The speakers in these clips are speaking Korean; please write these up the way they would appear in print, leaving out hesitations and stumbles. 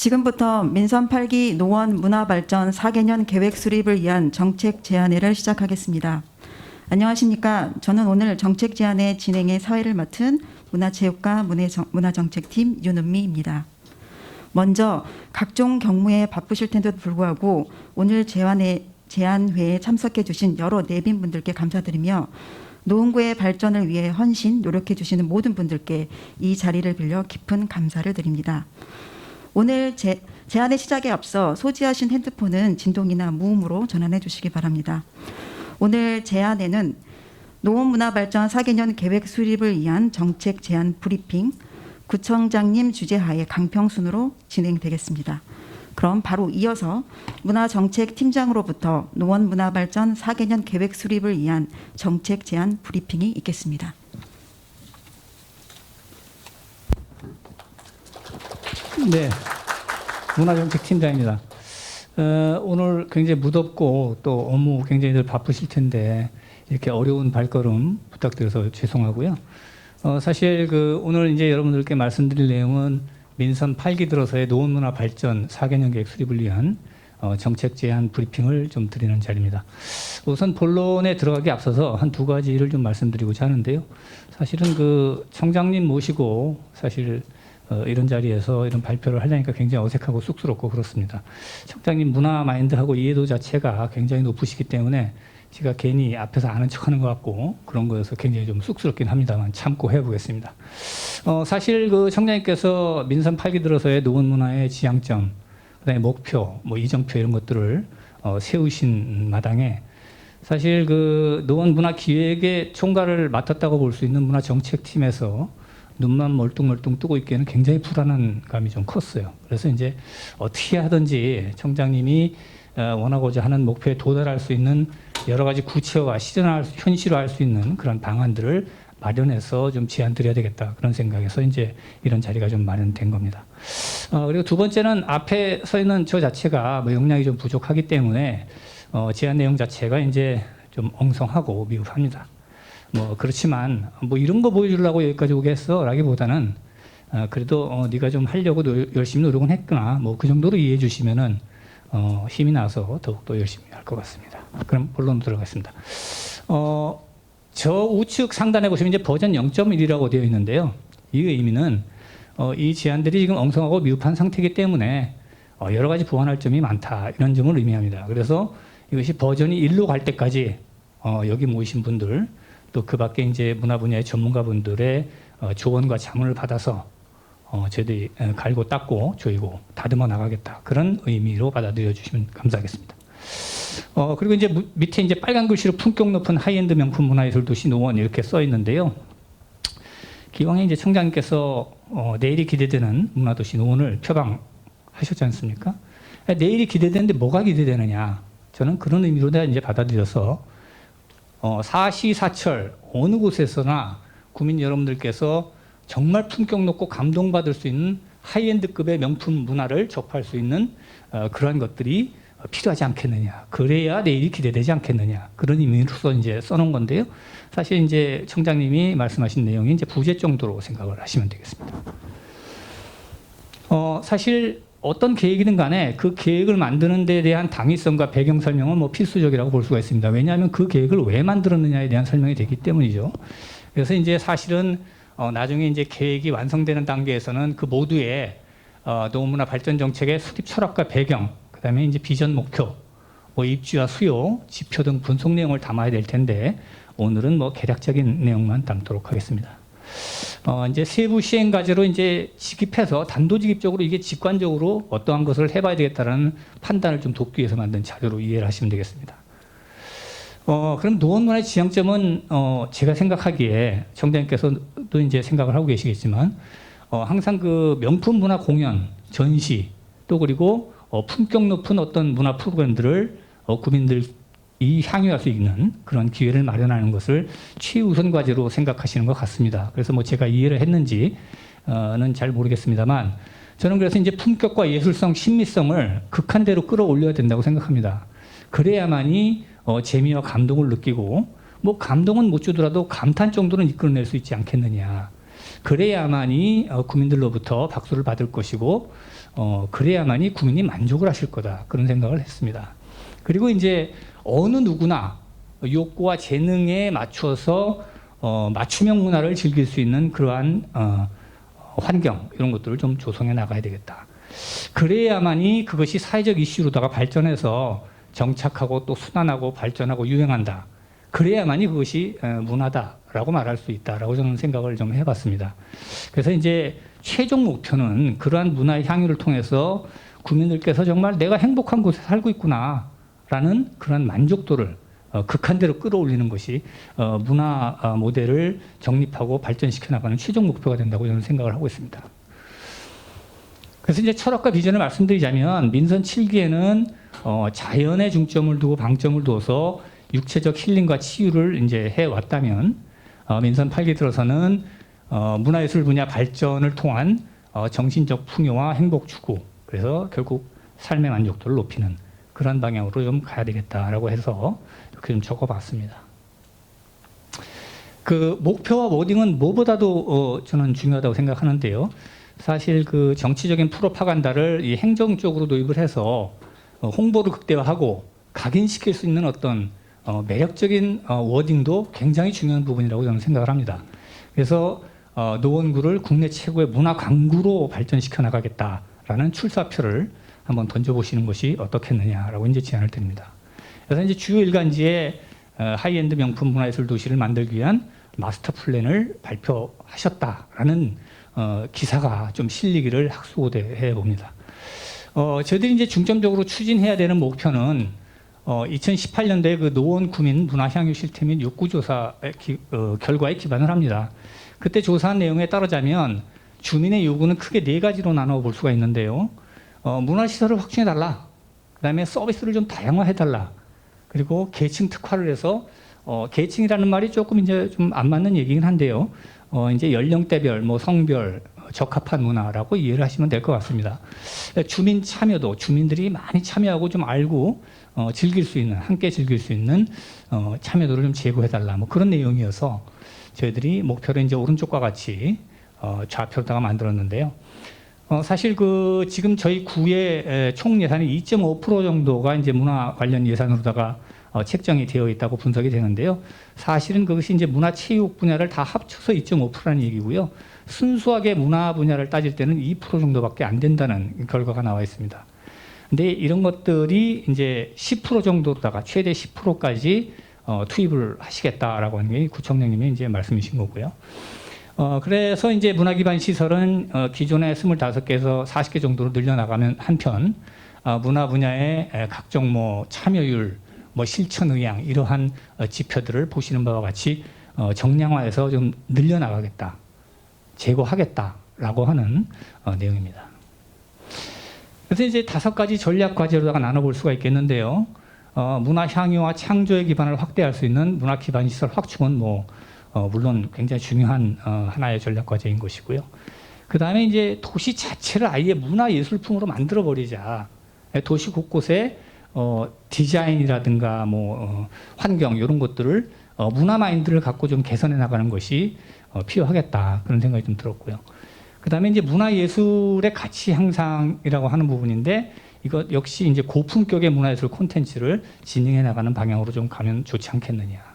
지금부터 민선 8기 노원 문화발전 4개년 계획 수립을 위한 정책 제안회를 시작하겠습니다. 안녕하십니까. 저는 오늘 정책 제안회 진행의 사회를 맡은 문화체육과 문화정책팀 윤은미입니다. 먼저 각종 경무에 바쁘실 텐데도 불구하고 오늘 제안회에 참석해 주신 여러 내빈분들께 감사드리며 노원구의 발전을 위해 헌신 노력해 주시는 모든 분들께 이 자리를 빌려 깊은 감사를 드립니다. 오늘 제안의 시작에 앞서 소지하신 핸드폰은 진동이나 무음으로 전환해 주시기 바랍니다. 오늘 제안에는 노원문화발전 4개년 계획 수립을 위한 정책 제안 브리핑, 구청장님 주재하에 강평순으로 진행되겠습니다. 그럼 바로 이어서 문화정책팀장으로부터 노원문화발전 4개년 계획 수립을 위한 정책 제안 브리핑이 있겠습니다. 네, 문화정책팀장입니다. 오늘 굉장히 무덥고 또 업무 굉장히 바쁘실 텐데 이렇게 어려운 발걸음 부탁드려서 죄송하고요. 사실 오늘 이제 여러분들께 말씀드릴 내용은 민선 8기 들어서의 노원문화 발전 4개년 계획 수립을 위한 정책 제안 브리핑을 좀 드리는 자리입니다. 우선 본론에 들어가기 앞서서 한 두 가지를 좀 말씀드리고자 하는데요. 사실은 청장님 모시고 사실 이런 자리에서 이런 발표를 하려니까 굉장히 어색하고 쑥스럽고 그렇습니다. 청장님 문화 마인드하고 이해도 자체가 굉장히 높으시기 때문에 제가 괜히 앞에서 아는 척하는 것 같고 그런 거여서 굉장히 좀 쑥스럽긴 합니다만 참고 해보겠습니다. 사실 청장님께서 민선 8기 들어서의 노원 문화의 지향점, 그다음에 목표, 이정표 이런 것들을 세우신 마당에 사실 노원 문화 기획의 총괄을 맡았다고 볼 수 있는 문화정책팀에서 눈만 멀뚱멀뚱 뜨고 있기에는 굉장히 불안한 감이 좀 컸어요. 그래서 이제 어떻게 하든지 청장님이 원하고자 하는 목표에 도달할 수 있는 여러 가지 구체화, 현실화할 수 있는 그런 방안들을 마련해서 좀 제안 드려야 되겠다. 그런 생각에서 이제 이런 자리가 좀 마련된 겁니다. 그리고 두 번째는 앞에 서 있는 저 자체가 역량이 좀 부족하기 때문에 제안 내용 자체가 이제 좀 엉성하고 미흡합니다. 그렇지만 이런 거 보여주려고 여기까지 오겠어 라기보다는 그래도 네가 좀 하려고 열심히 노력은 했구나 그 정도로 이해해 주시면은 힘이 나서 더욱더 열심히 할 것 같습니다. 그럼 본론으로 들어가겠습니다. 저 우측 상단에 보시면 이제 버전 0.1이라고 되어 있는데요. 이 의미는 이 제안들이 지금 엉성하고 미흡한 상태이기 때문에 여러 가지 보완할 점이 많다 이런 점을 의미합니다. 그래서 이것이 버전이 1로 갈 때까지 여기 모이신 분들 또 그 밖에 이제 문화 분야의 전문가분들의 조언과 자문을 받아서 저희들이 갈고 닦고 조이고 다듬어 나가겠다. 그런 의미로 받아들여 주시면 감사하겠습니다. 그리고 이제 밑에 이제 빨간 글씨로 품격 높은 하이엔드 명품 문화예술 도시 노원 이렇게 써 있는데요. 기왕에 이제 청장님께서 내일이 기대되는 문화도시 노원을 표방하셨지 않습니까? 내일이 기대되는데 뭐가 기대되느냐? 저는 그런 의미로 이제 받아들여서 사시사철 어느 곳에서나 국민 여러분들께서 정말 품격 높고 감동받을 수 있는 하이엔드급의 명품 문화를 접할 수 있는 그러한 것들이 필요하지 않겠느냐. 그래야 내일이 기대되지 않겠느냐. 그런 의미로서 이제 써놓은 건데요. 사실 이제 청장님이 말씀하신 내용이 이제 부재 정도로 생각을 하시면 되겠습니다. 사실 어떤 계획이든 간에 그 계획을 만드는 데 대한 당위성과 배경 설명은 필수적이라고 볼 수가 있습니다. 왜냐하면 그 계획을 왜 만들었느냐에 대한 설명이 되기 때문이죠. 그래서 이제 사실은 나중에 이제 계획이 완성되는 단계에서는 그 모두의 노원문화 발전 정책의 수립 철학과 배경, 그다음에 이제 비전 목표, 입지와 수요, 지표 등 분석 내용을 담아야 될 텐데 오늘은 개략적인 내용만 담도록 하겠습니다. 이제 세부 시행 과제로 이제 직입해서 단도직입적으로 이게 직관적으로 어떠한 것을 해봐야 되겠다라는 판단을 좀 돕기 위해서 만든 자료로 이해를 하시면 되겠습니다. 그럼 노원문화의 지향점은 제가 생각하기에 청장님께서도 이제 생각을 하고 계시겠지만 항상 명품 문화 공연, 전시 또 그리고 품격 높은 어떤 문화 프로그램들을 국민들이 향유할 수 있는 그런 기회를 마련하는 것을 최우선 과제로 생각하시는 것 같습니다. 그래서 제가 이해를 했는지는 잘 모르겠습니다만 저는 그래서 이제 품격과 예술성, 신미성을 극한대로 끌어올려야 된다고 생각합니다. 그래야만이 재미와 감동을 느끼고 감동은 못 주더라도 감탄 정도는 이끌어낼 수 있지 않겠느냐. 그래야만이 국민들로부터 박수를 받을 것이고 그래야만이 국민이 만족을 하실 거다. 그런 생각을 했습니다. 그리고 이제 어느 누구나 욕구와 재능에 맞춰서 맞춤형 문화를 즐길 수 있는 그러한 환경 이런 것들을 좀 조성해 나가야 되겠다. 그래야만이 그것이 사회적 이슈로다가 발전해서 정착하고 또 순환하고 발전하고 유행한다. 그래야만이 그것이 문화다라고 말할 수 있다라고 저는 생각을 좀 해봤습니다. 그래서 이제 최종 목표는 그러한 문화의 향유를 통해서 국민들께서 정말 내가 행복한 곳에 살고 있구나라는 그런 만족도를 극한대로 끌어올리는 것이 문화 모델을 정립하고 발전시켜 나가는 최종 목표가 된다고 저는 생각을 하고 있습니다. 그래서 이제 철학과 비전을 말씀드리자면 민선 7기에는 자연에 중점을 두고 방점을 둬서 육체적 힐링과 치유를 이제 해왔다면 민선 8기 들어서는 문화예술 분야 발전을 통한 정신적 풍요와 행복 추구, 그래서 결국 삶의 만족도를 높이는 그런 방향으로 좀 가야 되겠다라고 해서 이렇게 좀 적어봤습니다. 그 목표와 워딩은 무엇보다도 저는 중요하다고 생각하는데요. 사실 그 정치적인 프로파간다를 이 행정 쪽으로 도입을 해서 홍보를 극대화하고 각인시킬 수 있는 어떤 매력적인 워딩도 굉장히 중요한 부분이라고 저는 생각을 합니다. 그래서 노원구를 국내 최고의 문화 강구로 발전시켜 나가겠다라는 출사표를 한번 던져보시는 것이 어떻겠느냐라고 이제 제안을 드립니다. 그래서 이제 주요 일간지에 하이엔드 명품 문화예술 도시를 만들기 위한 마스터 플랜을 발표하셨다라는 기사가 좀 실리기를 학수고대해 봅니다. 저희들이 이제 중점적으로 추진해야 되는 목표는 2018년도에 그 노원구민 문화향유 실태 및 욕구조사 결과에 기반을 합니다. 그때 조사한 내용에 따르자면 주민의 요구는 크게 4가지로 나눠 볼 수가 있는데요. 문화시설을 확충해달라. 그 다음에 서비스를 좀 다양화해달라. 그리고 계층 특화를 해서 계층이라는 말이 조금 이제 좀 안 맞는 얘기긴 한데요. 이제 연령대별, 뭐 성별, 적합한 문화라고 이해를 하시면 될 것 같습니다. 주민 참여도 주민들이 많이 참여하고 좀 알고 즐길 수 있는, 함께 즐길 수 있는 참여도를 좀 제고해달라. 뭐 그런 내용이어서 저희들이 목표를 이제 오른쪽과 같이 좌표로다가 만들었는데요. 사실 그 지금 저희 구의 총 예산이 2.5% 정도가 이제 문화 관련 예산으로다가 책정이 되어 있다고 분석이 되는데요. 사실은 그것이 이제 문화체육 분야를 다 합쳐서 2.5%라는 얘기고요. 순수하게 문화 분야를 따질 때는 2% 정도밖에 안 된다는 결과가 나와 있습니다. 근데 이런 것들이 이제 10% 정도로다가 최대 10%까지 투입을 하시겠다라고 하는 게 구청장님의 이제 말씀이신 거고요. 그래서 이제 문화 기반 시설은 기존의 25개에서 40개 정도로 늘려나가면 한편 문화 분야의 각종 뭐 참여율, 뭐 실천 의향 이러한 지표들을 보시는 바와 같이 정량화해서 좀 늘려나가겠다, 제고하겠다라고 하는 내용입니다. 그래서 이제 5가지 전략 과제로다가 나눠볼 수가 있겠는데요. 문화 향유와 창조의 기반을 확대할 수 있는 문화 기반 시설 확충은 뭐 물론 굉장히 중요한 하나의 전략 과제인 것이고요. 그 다음에 이제 도시 자체를 아예 문화 예술품으로 만들어 버리자. 도시 곳곳에 디자인이라든가 뭐 환경 이런 것들을 문화 마인드를 갖고 좀 개선해 나가는 것이 필요하겠다 그런 생각이 좀 들었고요. 그 다음에 이제 문화 예술의 가치 향상이라고 하는 부분인데 이거 역시 이제 고품격의 문화예술 콘텐츠를 진행해 나가는 방향으로 좀 가면 좋지 않겠느냐.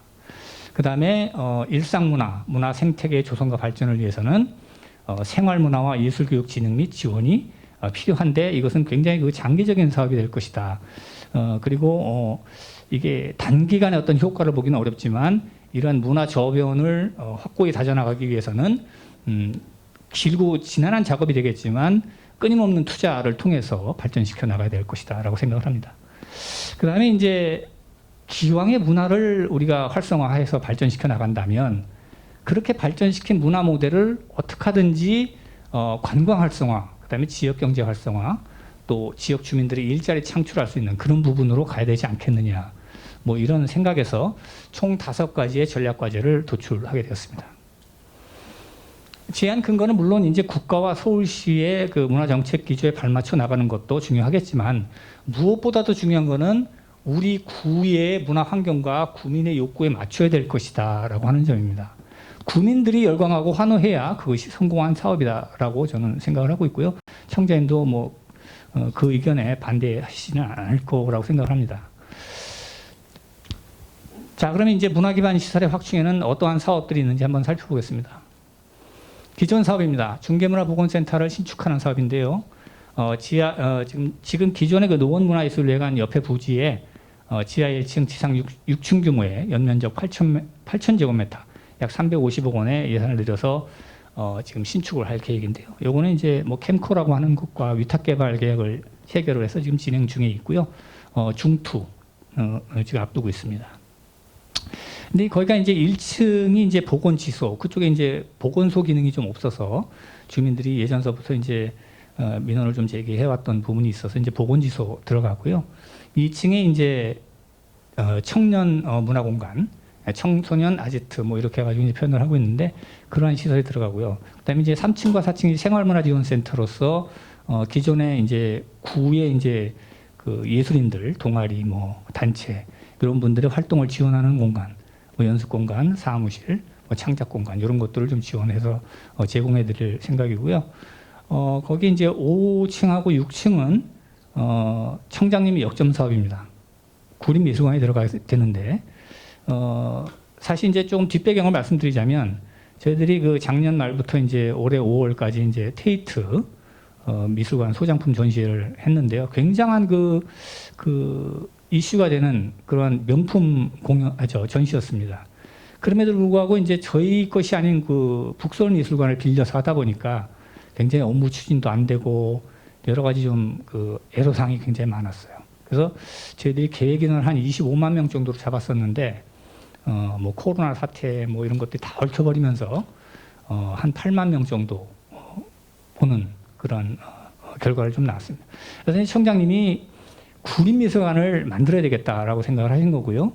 그 다음에 일상문화, 문화 생태계의 조성과 발전을 위해서는 생활문화와 예술교육 진흥 및 지원이 필요한데 이것은 굉장히 그 장기적인 사업이 될 것이다. 그리고 이게 단기간에 어떤 효과를 보기는 어렵지만 이러한 문화 저변을 확고히 다져나가기 위해서는 길고 지난한 작업이 되겠지만 끊임없는 투자를 통해서 발전시켜 나가야 될 것이다라고 생각을 합니다. 그 다음에 이제 기왕의 문화를 우리가 활성화해서 발전시켜 나간다면 그렇게 발전시킨 문화 모델을 어떻게 하든지 관광 활성화, 그 다음에 지역 경제 활성화, 또 지역 주민들이 일자리 창출할 수 있는 그런 부분으로 가야 되지 않겠느냐. 뭐 이런 생각에서 총 5가지의 전략 과제를 도출하게 되었습니다. 제안 근거는 물론 이제 국가와 서울시의 그 문화 정책 기조에 발맞춰 나가는 것도 중요하겠지만 무엇보다도 중요한 거는 우리 구의 문화 환경과 구민의 욕구에 맞춰야 될 것이다라고 하는 점입니다. 구민들이 열광하고 환호해야 그것이 성공한 사업이다라고 저는 생각을 하고 있고요. 청자님도 뭐 그 의견에 반대하시지는 않을 거라고 생각을 합니다. 자, 그러면 이제 문화 기반 시설의 확충에는 어떠한 사업들이 있는지 한번 살펴보겠습니다. 기존 사업입니다. 중계문화보건센터를 신축하는 사업인데요. 지금 기존의 그 노원문화예술회관 옆에 부지에 지하 1층, 지상 6층 규모의 연면적 8,000제곱미터, 약 350억 원의 예산을 들여서 지금 신축을 할 계획인데요. 요거는 이제 뭐 캠코라고 하는 곳과 위탁 개발 계약을 체결을 해서 지금 진행 중에 있고요. 중투 지금 앞두고 있습니다. 근데 거기가 이제 1층이 이제 보건지소, 그쪽에 이제 보건소 기능이 좀 없어서 주민들이 예전서부터 이제 민원을 좀 제기해왔던 부분이 있어서 이제 보건지소 들어가고요. 2층에 이제 청년 문화공간, 청소년 아지트 뭐 이렇게 해가지고 이제 표현을 하고 있는데 그러한 시설이 들어가고요. 그다음에 이제 3층과 4층이 생활문화지원센터로서 기존에 이제 구의 이제 그 예술인들, 동아리 뭐 단체 이런 분들의 활동을 지원하는 공간, 뭐 연습 공간, 사무실, 뭐 창작 공간 이런 것들을 좀 지원해서 제공해드릴 생각이고요. 거기 이제 5층하고 6층은 청장님이 역점 사업입니다. 구림미술관에 들어가야 되는데 사실 이제 좀 뒷배경을 말씀드리자면 저희들이 그 작년 말부터 이제 올해 5월까지 이제 테이트 미술관 소장품 전시회를 했는데요. 굉장한 그 이슈가 되는 그런 명품 전시였습니다. 그럼에도 불구하고 이제 저희 것이 아닌 그 북서울미술관을 빌려서 하다 보니까 굉장히 업무 추진도 안 되고 여러 가지 좀 그 애로사항이 굉장히 많았어요. 그래서 저희들이 계획 인원을 한 25만 명 정도로 잡았었는데 뭐 코로나 사태 뭐 이런 것들이 다 얽혀버리면서 한 8만 명 정도 보는 그런 결과를 좀 나왔습니다. 그래서 청장님이 구림미술관을 만들어야 되겠다라고 생각을 하신 거고요.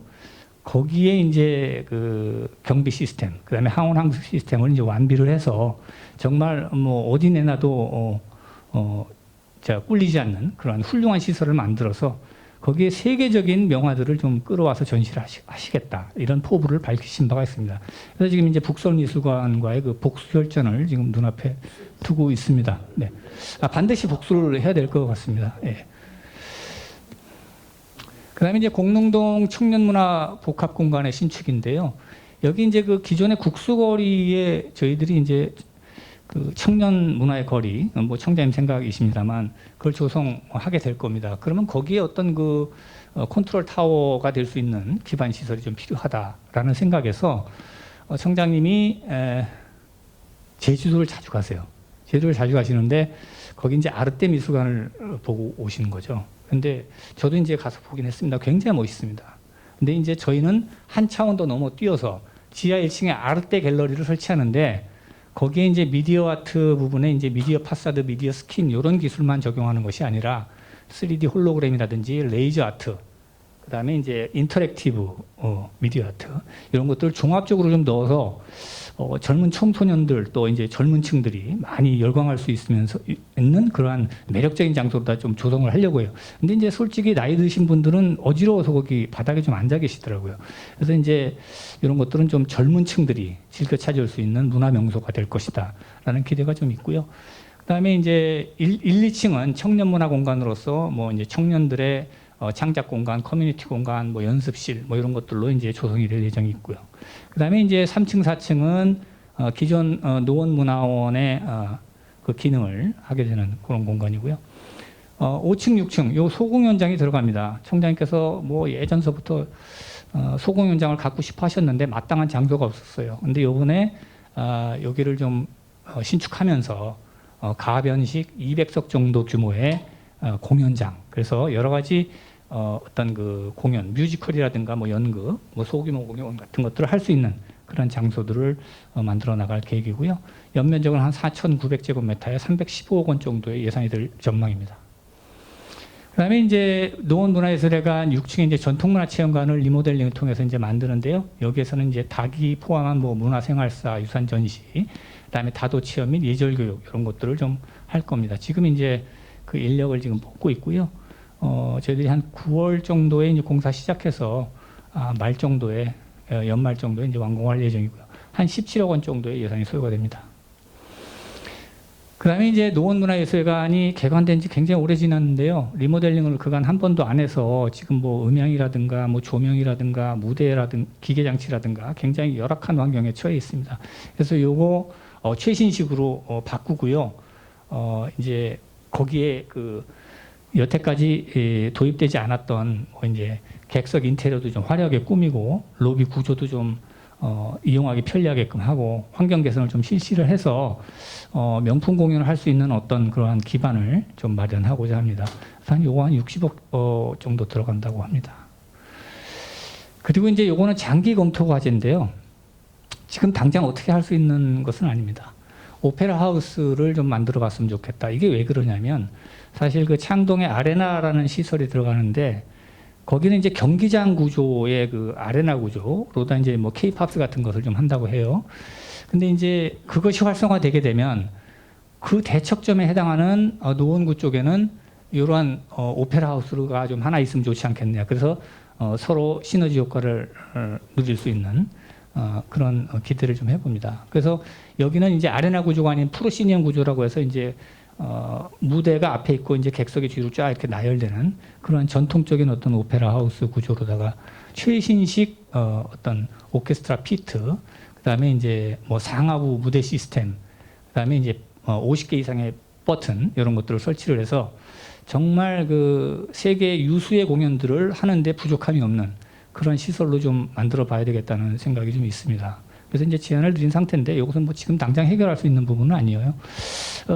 거기에 이제 그 경비 시스템, 그다음에 항원 항수 시스템을 이제 완비를 해서 정말 뭐 어디 내놔도 꿀리지 않는 그런 훌륭한 시설을 만들어서 거기에 세계적인 명화들을 좀 끌어와서 전시를 하시겠다 이런 포부를 밝히신 바가 있습니다. 그래서 지금 이제 북서울미술관과의 그 복수 혈전을 지금 눈앞에 두고 있습니다. 네, 반드시 복수를 해야 될 것 같습니다. 예. 그다음에 이제 공릉동 청년문화 복합공간의 신축인데요. 여기 이제 그 기존의 국수거리에 저희들이 이제 그 청년 문화의 거리, 뭐 청장님 생각이십니다만 그걸 조성하게 될 겁니다. 그러면 거기에 어떤 그 컨트롤 타워가 될 수 있는 기반 시설이 좀 필요하다라는 생각에서 청장님이 제주도를 자주 가세요. 제주도를 자주 가시는데 거기 이제 아르떼 미술관을 보고 오시는 거죠. 근데 저도 이제 가서 보긴 했습니다. 굉장히 멋있습니다. 근데 이제 저희는 한 차원 더 넘어 뛰어서 지하 1층에 아르떼 갤러리를 설치하는데 거기에 이제 미디어 아트 부분에 이제 미디어 파사드, 미디어 스킨 이런 기술만 적용하는 것이 아니라 3D 홀로그램이라든지 레이저 아트, 그다음에 이제 인터랙티브 미디어 아트 이런 것들을 종합적으로 좀 넣어서 젊은 청소년들 또 이제 젊은 층들이 많이 열광할 수 있는 그러한 매력적인 장소로다 좀 조성을 하려고 해요. 근데 이제 솔직히 나이 드신 분들은 어지러워서 거기 바닥에 좀 앉아 계시더라고요. 그래서 이제 이런 것들은 좀 젊은 층들이 즐겨 찾을 수 있는 문화 명소가 될 것이다라는 기대가 좀 있고요. 그다음에 이제 1, 2층은 청년 문화 공간으로서 뭐 이제 청년들의 창작 공간, 커뮤니티 공간, 뭐 연습실, 뭐 이런 것들로 이제 조성이 될 예정이 있고요. 그다음에 이제 3층, 4층은 기존 노원문화원의 그 기능을 하게 되는 그런 공간이고요. 5층, 6층 요 소공 현장이 들어갑니다. 청장님께서 뭐 예전서부터 소공 현장을 갖고 싶어 하셨는데 마땅한 장소가 없었어요. 근데 요번에 여기를 좀 신축하면서 가변식 200석 정도 규모의 공연장, 그래서 여러 가지 어떤 그 공연, 뮤지컬이라든가 뭐 연극, 뭐 소규모 공연 같은 것들을 할 수 있는 그런 장소들을 만들어 나갈 계획이고요. 연면적은 한 4,900제곱미터에 315억 원 정도의 예산이 될 전망입니다. 그다음에 이제 노원문화예술회관 6층에 이제 전통문화체험관을 리모델링을 통해서 이제 만드는데요. 여기에서는 이제 닭이 포함한 뭐 문화생활사, 유산 전시, 그다음에 다도 체험 및 예절 교육 이런 것들을 좀 할 겁니다. 지금 이제 그 인력을 지금 뽑고 있고요. 저희들이 한 9월 정도에 이제 공사 시작해서 말 정도에 연말 정도에 이제 완공할 예정이고요. 한 17억 원 정도의 예산이 소요가 됩니다. 그다음에 이제 노원문화예술회관이 개관된 지 굉장히 오래 지났는데요. 리모델링을 그간 한 번도 안 해서 지금 뭐 음향이라든가 뭐 조명이라든가 무대라든가 기계장치라든가 굉장히 열악한 환경에 처해 있습니다. 그래서 요거 최신식으로 바꾸고요. 이제 거기에 그 여태까지 도입되지 않았던 뭐 이제 객석 인테리어도 좀 화려하게 꾸미고 로비 구조도 좀 이용하기 편리하게끔 하고 환경 개선을 좀 실시를 해서 명품 공연을 할 수 있는 어떤 그러한 기반을 좀 마련하고자 합니다. 한 요거 한 60억 정도 들어간다고 합니다. 그리고 이제 요거는 장기 검토 과제인데요. 지금 당장 어떻게 할 수 있는 것은 아닙니다. 오페라 하우스를 좀 만들어 봤으면 좋겠다. 이게 왜 그러냐면 사실 그 창동에 아레나라는 시설이 들어가는데 거기는 이제 경기장 구조의 그 아레나 구조로다 이제 뭐 K-팝스 같은 것을 좀 한다고 해요. 근데 이제 그것이 활성화되게 되면 그 대척점에 해당하는 노원구 쪽에는 이러한 오페라 하우스가 좀 하나 있으면 좋지 않겠냐. 그래서 서로 시너지 효과를 누릴 수 있는 그런 기대를 좀 해봅니다. 그래서 여기는 이제 아레나 구조가 아닌 프로시니엄 구조라고 해서 이제 무대가 앞에 있고 이제 객석이 뒤로 쫙 이렇게 나열되는 그런 전통적인 어떤 오페라 하우스 구조로다가 최신식 어떤 오케스트라 피트, 그다음에 이제 뭐 상하부 무대 시스템, 그다음에 이제 50개 이상의 버튼 이런 것들을 설치를 해서 정말 그 세계 유수의 공연들을 하는데 부족함이 없는 그런 시설로 좀 만들어 봐야 되겠다는 생각이 좀 있습니다. 그래서 이제 제안을 드린 상태인데 이것은 뭐 지금 당장 해결할 수 있는 부분은 아니에요.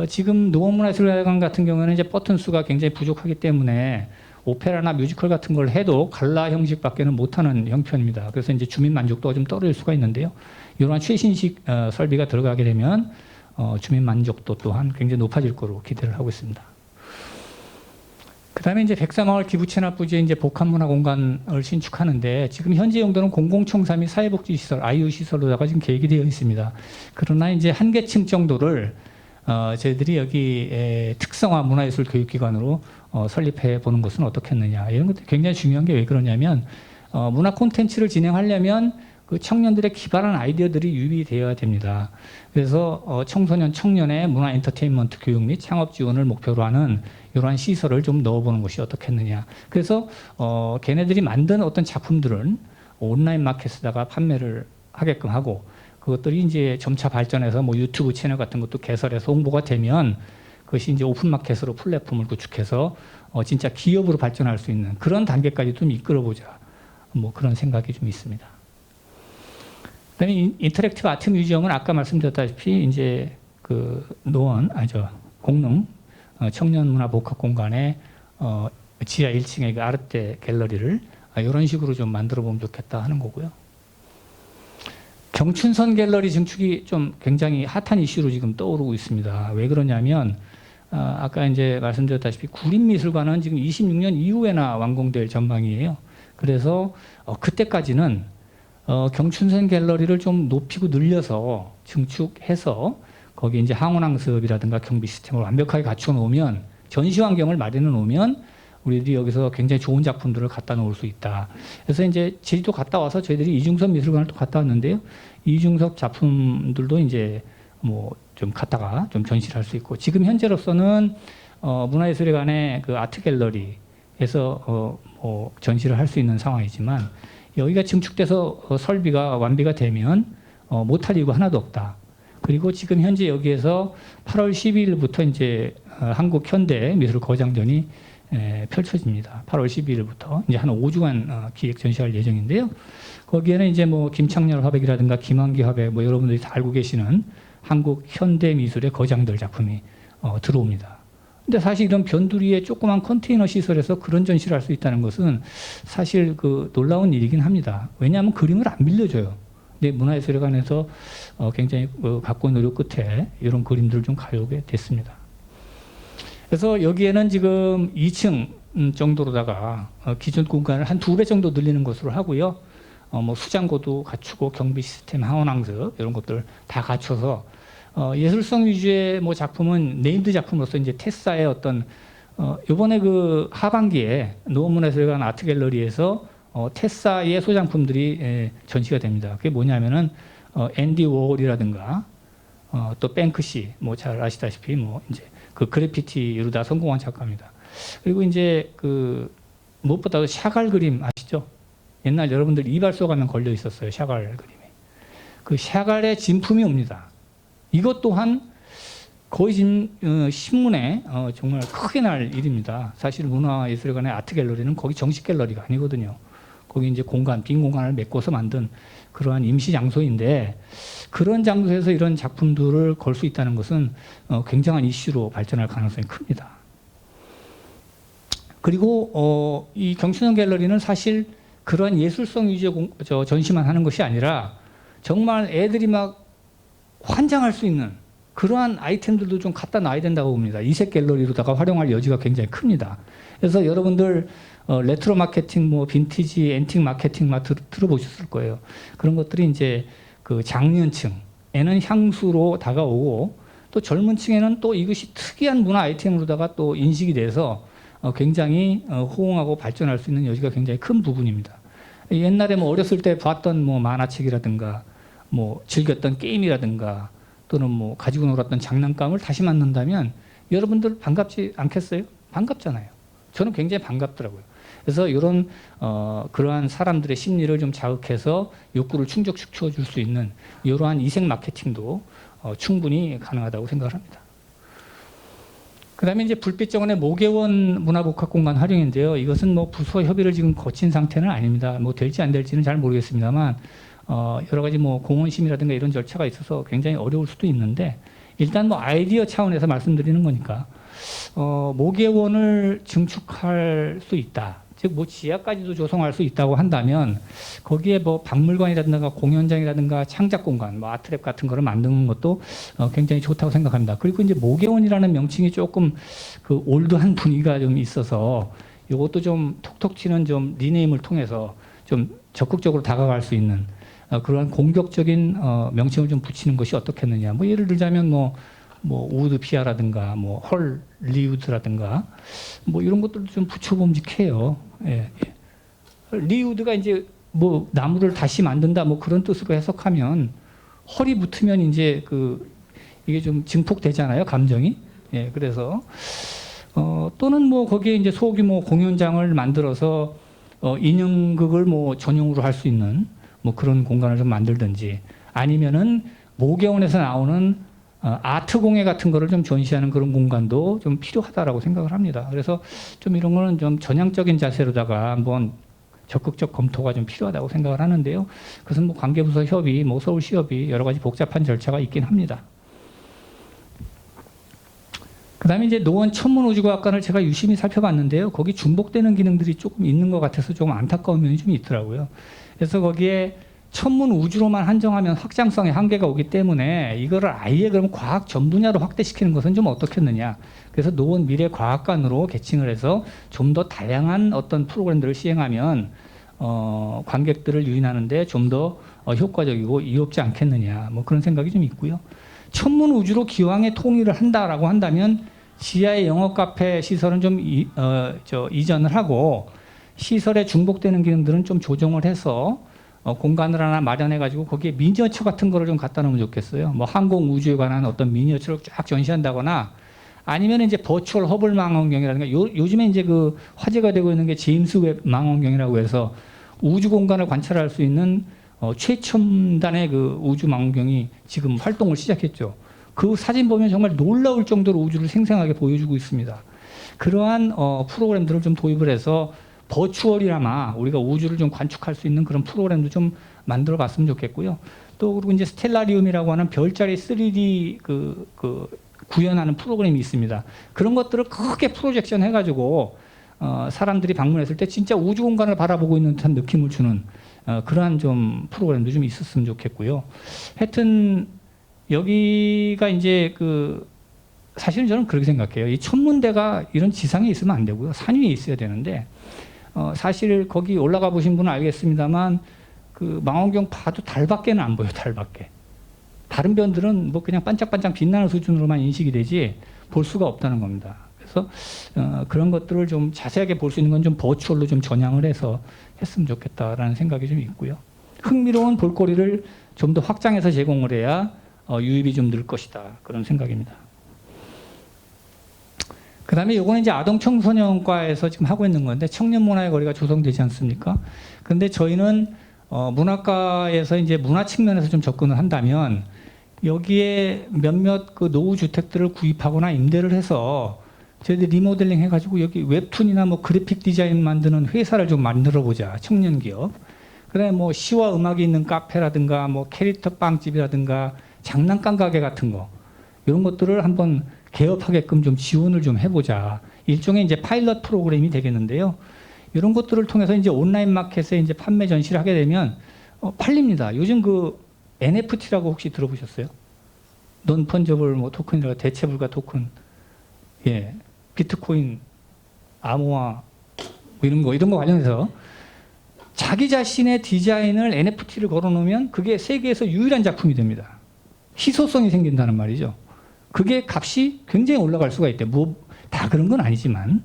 지금 노원문화예술회관 같은 경우에는 이제 버튼 수가 굉장히 부족하기 때문에 오페라나 뮤지컬 같은 걸 해도 갈라 형식밖에는 못하는 형편입니다. 그래서 이제 주민 만족도가 좀 떨어질 수가 있는데요. 이러한 최신식 설비가 들어가게 되면 주민 만족도 또한 굉장히 높아질 거로 기대를 하고 있습니다. 그다음에 이제 백사마을 기부채납 부지에 이제 복합문화 공간을 신축하는데 지금 현재 용도는 공공청사 및 사회복지시설, IU 시설로다가 지금 계획이 되어 있습니다. 그러나 이제 한 계층 정도를 저희들이 여기 특성화 문화예술 교육기관으로 설립해 보는 것은 어떻겠느냐. 이런 것도 굉장히 중요한 게 왜 그러냐면 문화 콘텐츠를 진행하려면 그 청년들의 기발한 아이디어들이 유입되어야 됩니다. 그래서 청소년, 청년의 문화 엔터테인먼트 교육 및 창업 지원을 목표로 하는 이러한 시설을 좀 넣어보는 것이 어떻겠느냐. 그래서 걔네들이 만든 어떤 작품들은 온라인 마켓에다가 판매를 하게끔 하고 그것들이 이제 점차 발전해서 뭐 유튜브 채널 같은 것도 개설해서 홍보가 되면 그것이 이제 오픈 마켓으로 플랫폼을 구축해서 진짜 기업으로 발전할 수 있는 그런 단계까지 좀 이끌어보자. 뭐 그런 생각이 좀 있습니다. 그다음에 인터랙티브 아트 뮤지엄은 아까 말씀드렸다시피 이제 그 공릉 청년문화 복합 공간에 지하 1층에 그 아르테 갤러리를 이런 식으로 좀 만들어 보면 좋겠다 하는 거고요. 경춘선 갤러리 증축이 좀 굉장히 핫한 이슈로 지금 떠오르고 있습니다. 왜 그러냐면 아까 이제 말씀드렸다시피 구림미술관은 지금 26년 이후에나 완공될 전망이에요. 그래서 그때까지는 경춘선 갤러리를 좀 높이고 늘려서 증축해서 거기 이제 항온항습이라든가 경비 시스템을 완벽하게 갖추어 놓으면 전시 환경을 마련해 놓으면 우리들이 여기서 굉장히 좋은 작품들을 갖다 놓을 수 있다. 그래서 이제 제주도 갔다 와서 저희들이 이중섭 미술관을 또 갔다 왔는데요. 이중섭 작품들도 이제 뭐 좀 갖다가 좀 전시를 할 수 있고 지금 현재로서는 문화예술회관의 그 아트 갤러리에서 뭐 전시를 할 수 있는 상황이지만 여기가 증축돼서 설비가 완비가 되면 못할 이유가 하나도 없다. 그리고 지금 현재 여기에서 8월 12일부터 이제 한국 현대 미술 거장전이 펼쳐집니다. 8월 12일부터 이제 한 5주간 기획 전시할 예정인데요. 거기에는 이제 뭐 김창렬 화백이라든가 김한기 화백 뭐 여러분들이 다 알고 계시는 한국 현대 미술의 거장들 작품이 들어옵니다. 근데 사실 이런 변두리의 조그만 컨테이너 시설에서 그런 전시를 할 수 있다는 것은 사실 그 놀라운 일이긴 합니다. 왜냐하면 그림을 안 빌려줘요. 근데 문화예술회관에서 굉장히 갖고 있는 노력 끝에 이런 그림들을 좀 가져오게 됐습니다. 그래서 여기에는 지금 2층 정도로다가 기존 공간을 한 2배 정도 늘리는 것으로 하고요. 뭐 수장고도 갖추고 경비 시스템, 항온항습 이런 것들 다 갖춰서 예술성 위주의 뭐 작품은 네임드 작품으로서 이제 테사의 어떤 이번에 그 하반기에 노원문화예술관 아트갤러리에서 테사의 소장품들이 전시가 됩니다. 그게 뭐냐면은 앤디 워홀이라든가 또 뱅크시, 뭐 잘 아시다시피 뭐 이제 그 그래피티로 다 성공한 작가입니다. 그리고 이제 그 무엇보다도 샤갈 그림 아시죠? 옛날 여러분들 이발소 가면 걸려 있었어요. 샤갈 그림이. 그 샤갈의 진품이 옵니다. 이것 또한 거의 지금 신문에 정말 크게 날 일입니다. 사실 문화예술관의 아트갤러리는 거기 정식 갤러리가 아니거든요. 거기 이제 공간, 빈 공간을 메꿔서 만든 그러한 임시 장소인데 그런 장소에서 이런 작품들을 걸 수 있다는 것은 굉장한 이슈로 발전할 가능성이 큽니다. 그리고 이 경춘원 갤러리는 사실 그런 예술성 위주의 전시만 하는 것이 아니라 정말 애들이 막 환장할 수 있는 그러한 아이템들도 좀 갖다 놔야 된다고 봅니다. 이색 갤러리로다가 활용할 여지가 굉장히 큽니다. 그래서 여러분들 레트로 마케팅, 뭐 빈티지, 앤틱 마케팅 들어보셨을 거예요. 그런 것들이 이제 그 장년층에는 향수로 다가오고 또 젊은 층에는 또 이것이 특이한 문화 아이템으로다가 또 인식이 돼서 굉장히 호응하고 발전할 수 있는 여지가 굉장히 큰 부분입니다. 옛날에 뭐 어렸을 때 봤던 뭐 만화책이라든가 뭐 즐겼던 게임이라든가 또는 뭐 가지고 놀았던 장난감을 다시 만든다면 여러분들 반갑지 않겠어요? 반갑잖아요. 저는 굉장히 반갑더라고요. 그래서 이런 그러한 사람들의 심리를 좀 자극해서 욕구를 충족시켜 줄 수 있는 이러한 이색 마케팅도 충분히 가능하다고 생각을 합니다. 그다음에 이제 불빛 정원의 모계원 문화복합공간 활용인데요. 이것은 뭐 부서 협의를 지금 거친 상태는 아닙니다. 뭐 될지 안 될지는 잘 모르겠습니다만 여러 가지 뭐 공원심이라든가 이런 절차가 있어서 굉장히 어려울 수도 있는데 일단 뭐 아이디어 차원에서 말씀드리는 거니까 모계원을 증축할 수 있다. 즉 뭐 지하까지도 조성할 수 있다고 한다면 거기에 뭐 박물관이라든가 공연장이라든가 창작 공간, 뭐 아트랩 같은 거를 만드는 것도 굉장히 좋다고 생각합니다. 그리고 이제 모계원이라는 명칭이 조금 그 올드한 분위기가 좀 있어서 이것도 좀 톡톡 튀는 좀 리네임을 통해서 좀 적극적으로 다가갈 수 있는 그러한 공격적인 명칭을 좀 붙이는 것이 어떻겠느냐. 뭐 예를 들자면 뭐 우드 피아라든가 뭐 헐리우드라든가 뭐 이런 것들도 좀 붙여봄직해요. 예, 예. 리우드가 이제 뭐 나무를 다시 만든다 뭐 그런 뜻으로 해석하면 헐이 붙으면 이제 그 이게 좀 증폭되잖아요, 감정이. 예, 그래서 또는 뭐 거기에 이제 소규모 공연장을 만들어서 인형극을 뭐 전용으로 할 수 있는 뭐 그런 공간을 좀 만들든지 아니면은 모계원에서 나오는 아트 공예 같은 거를 좀 전시하는 그런 공간도 좀 필요하다라고 생각을 합니다. 그래서 좀 이런 거는 좀 전향적인 자세로다가 한번 적극적 검토가 좀 필요하다고 생각을 하는데요. 그것은 뭐 관계부서 협의, 뭐 서울시협의 여러 가지 복잡한 절차가 있긴 합니다. 그다음에 이제 노원 천문우주과학관을 제가 유심히 살펴봤는데요. 거기 중복되는 기능들이 조금 있는 것 같아서 조금 안타까운 면이 좀 있더라고요. 그래서 거기에 천문 우주로만 한정하면 확장성에 한계가 오기 때문에 이거를 아예 그럼 과학 전 분야로 확대시키는 것은 좀 어떻겠느냐. 그래서 노원 미래과학관으로 개칭을 해서 좀 더 다양한 어떤 프로그램들을 시행하면 관객들을 유인하는데 좀 더 효과적이고 이롭지 않겠느냐. 뭐 그런 생각이 좀 있고요. 천문 우주로 기왕에 통일을 한다라고 한다면 지하의 영어 카페 시설은 좀 이전을 하고 시설에 중복되는 기능들은 좀 조정을 해서 공간을 하나 마련해 가지고 거기에 미니어처 같은 거를 좀 갖다 놓으면 좋겠어요. 뭐 항공 우주에 관한 어떤 미니어처를 쫙 전시한다거나 아니면 이제 버추얼 허블 망원경이라든가 요즘에 이제 그 화제가 되고 있는 게 제임스 웹 망원경이라고 해서 우주 공간을 관찰할 수 있는 최첨단의 그 우주 망원경이 지금 활동을 시작했죠. 그 사진 보면 정말 놀라울 정도로 우주를 생생하게 보여주고 있습니다. 그러한 프로그램들을 좀 도입을 해서 버추얼이라마 우리가 우주를 좀 관측할 수 있는 그런 프로그램도 좀 만들어 봤으면 좋겠고요. 또 그리고 이제 스텔라리움이라고 하는 별자리 3D 구현하는 프로그램이 있습니다. 그런 것들을 크게 프로젝션 해가지고 사람들이 방문했을 때 진짜 우주 공간을 바라보고 있는 듯한 느낌을 주는 그러한 좀 프로그램도 좀 있었으면 좋겠고요. 하여튼 여기가 이제 사실은 저는 그렇게 생각해요. 이 천문대가 이런 지상에 있으면 안 되고요. 산 위에 있어야 되는데 사실 거기 올라가 보신 분은 알겠습니다만 그 망원경 봐도 달밖에는 안 보여요. 달밖에. 다른 변들은 뭐 그냥 반짝반짝 빛나는 수준으로만 인식이 되지 볼 수가 없다는 겁니다. 그래서 그런 것들을 좀 자세하게 볼 수 있는 건 좀 버추얼로 좀 전향을 해서 했으면 좋겠다라는 생각이 좀 있고요. 흥미로운 볼거리를 좀 더 확장해서 제공을 해야 유입이 좀 늘 것이다. 그런 생각입니다. 그 다음에 요거는 이제 아동 청소년과에서 지금 하고 있는 건데 청년 문화의 거리가 조성되지 않습니까? 근데 저희는 문학과에서 이제 문화 측면에서 좀 접근을 한다면 여기에 몇몇 그 노후 주택들을 구입하거나 임대를 해서 저희들이 리모델링 해가지고 여기 웹툰이나 뭐 그래픽 디자인 만드는 회사를 좀 만들어 보자. 청년 기업. 그다음에 뭐 시와 음악이 있는 카페라든가 뭐 캐릭터 빵집이라든가 장난감 가게 같은 거 이런 것들을 한번 개업하게끔 좀 지원을 좀 해보자. 일종의 이제 파일럿 프로그램이 되겠는데요. 이런 것들을 통해서 이제 온라인 마켓에 이제 판매 전시를 하게 되면 팔립니다. 요즘 그 NFT라고 혹시 들어보셨어요? 논 펀저블 뭐 토큰이라고 대체 불가 토큰, 예, 비트코인, 암호화 뭐 이런 거 관련해서 자기 자신의 디자인을 NFT를 걸어놓으면 그게 세계에서 유일한 작품이 됩니다. 희소성이 생긴다는 말이죠. 그게 값이 굉장히 올라갈 수가 있대. 뭐 다 그런 건 아니지만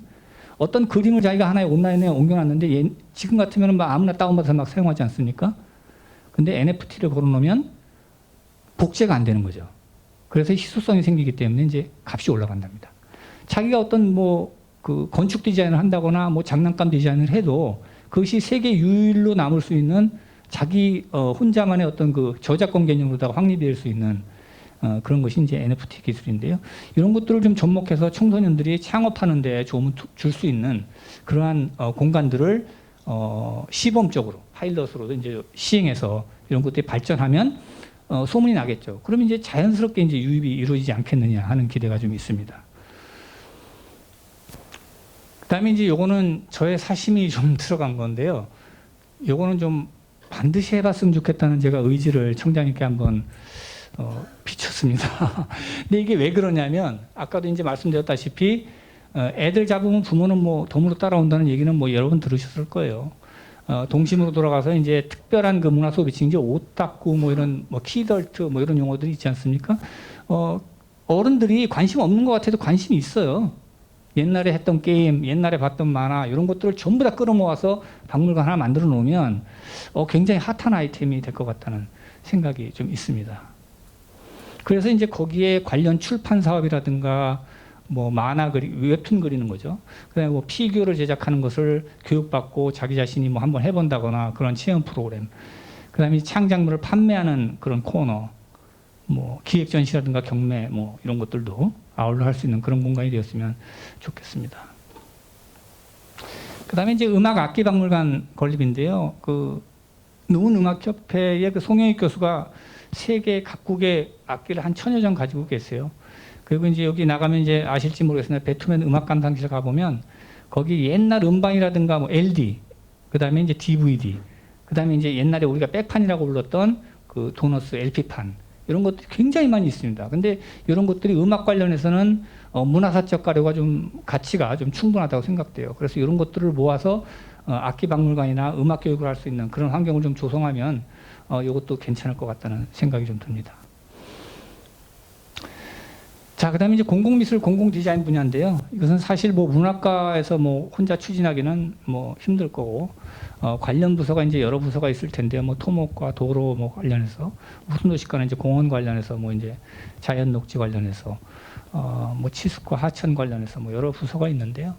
어떤 그림을 자기가 하나의 온라인에 옮겨놨는데 지금 같으면 막 아무나 다운받아서 막 사용하지 않습니까? 근데 NFT를 걸어놓으면 복제가 안 되는 거죠. 그래서 희소성이 생기기 때문에 이제 값이 올라간답니다. 자기가 어떤 뭐 그 건축 디자인을 한다거나 뭐 장난감 디자인을 해도 그것이 세계 유일로 남을 수 있는 자기 혼자만의 어떤 그 저작권 개념으로다가 확립될 수 있는 그런 것이 이제 NFT 기술인데요. 이런 것들을 좀 접목해서 청소년들이 창업하는 데 도움을 줄 수 있는 그러한 공간들을 시범적으로 파일럿으로도 이제 시행해서 이런 것들이 발전하면 소문이 나겠죠. 그러면 이제 자연스럽게 이제 유입이 이루어지지 않겠느냐 하는 기대가 좀 있습니다. 그다음에 이제 요거는 저의 사심이 좀 들어간 건데요. 요거는 좀 반드시 해봤으면 좋겠다는 제가 의지를 청장님께 한번 비췄습니다. 근데 이게 왜 그러냐면 아까도 이제 말씀드렸다시피 애들 잡으면 부모는 뭐 덤으로 따라온다는 얘기는 뭐 여러 번 들으셨을 거예요. 동심으로 돌아가서 이제 특별한 그 문화 소비층, 이제 오타쿠 뭐 이런 뭐 키덜트 뭐 이런 용어들이 있지 않습니까? 어른들이 관심 없는 것 같아도 관심이 있어요. 옛날에 했던 게임, 옛날에 봤던 만화 이런 것들을 전부 다 끌어모아서 박물관 하나 만들어 놓으면 굉장히 핫한 아이템이 될 것 같다는 생각이 좀 있습니다. 그래서 이제 거기에 관련 출판 사업이라든가 뭐 만화 웹툰 그리는 거죠. 그다음에 뭐 피규어를 제작하는 것을 교육받고 자기 자신이 뭐 한번 해본다거나 그런 체험 프로그램. 그다음에 창작물을 판매하는 그런 코너, 뭐 기획 전시라든가 경매 뭐 이런 것들도 아울러 할 수 있는 그런 공간이 되었으면 좋겠습니다. 그다음에 이제 음악 악기 박물관 건립인데요. 그 노은 음악협회의 그 송영익 교수가 세계 각국의 악기를 한 1000여 점 가지고 계세요. 그리고 이제 여기 나가면 이제 아실지 모르겠으나 베토벤 음악 감상실 가보면 거기 옛날 음반이라든가 뭐 LD, 그다음에 이제 DVD, 그다음에 이제 옛날에 우리가 백판이라고 불렀던 그 도너스 LP판 이런 것들이 굉장히 많이 있습니다. 근데 이런 것들이 음악 관련해서는 문화사적 가치가 좀 충분하다고 생각돼요. 그래서 이런 것들을 모아서 악기 박물관이나 음악 교육을 할 수 있는 그런 환경을 좀 조성하면 이것도 괜찮을 것 같다는 생각이 좀 듭니다. 자, 그다음에 이제 공공미술, 공공디자인 분야인데요. 이것은 사실 뭐 문학과에서 뭐 혼자 추진하기는 뭐 힘들 거고 관련 부서가 이제 여러 부서가 있을 텐데요. 뭐 토목과 도로 뭐 관련해서 무슨 도시과는 이제 공원 관련해서 뭐 이제 자연 녹지 관련해서 뭐 치수과 하천 관련해서 뭐 여러 부서가 있는데요.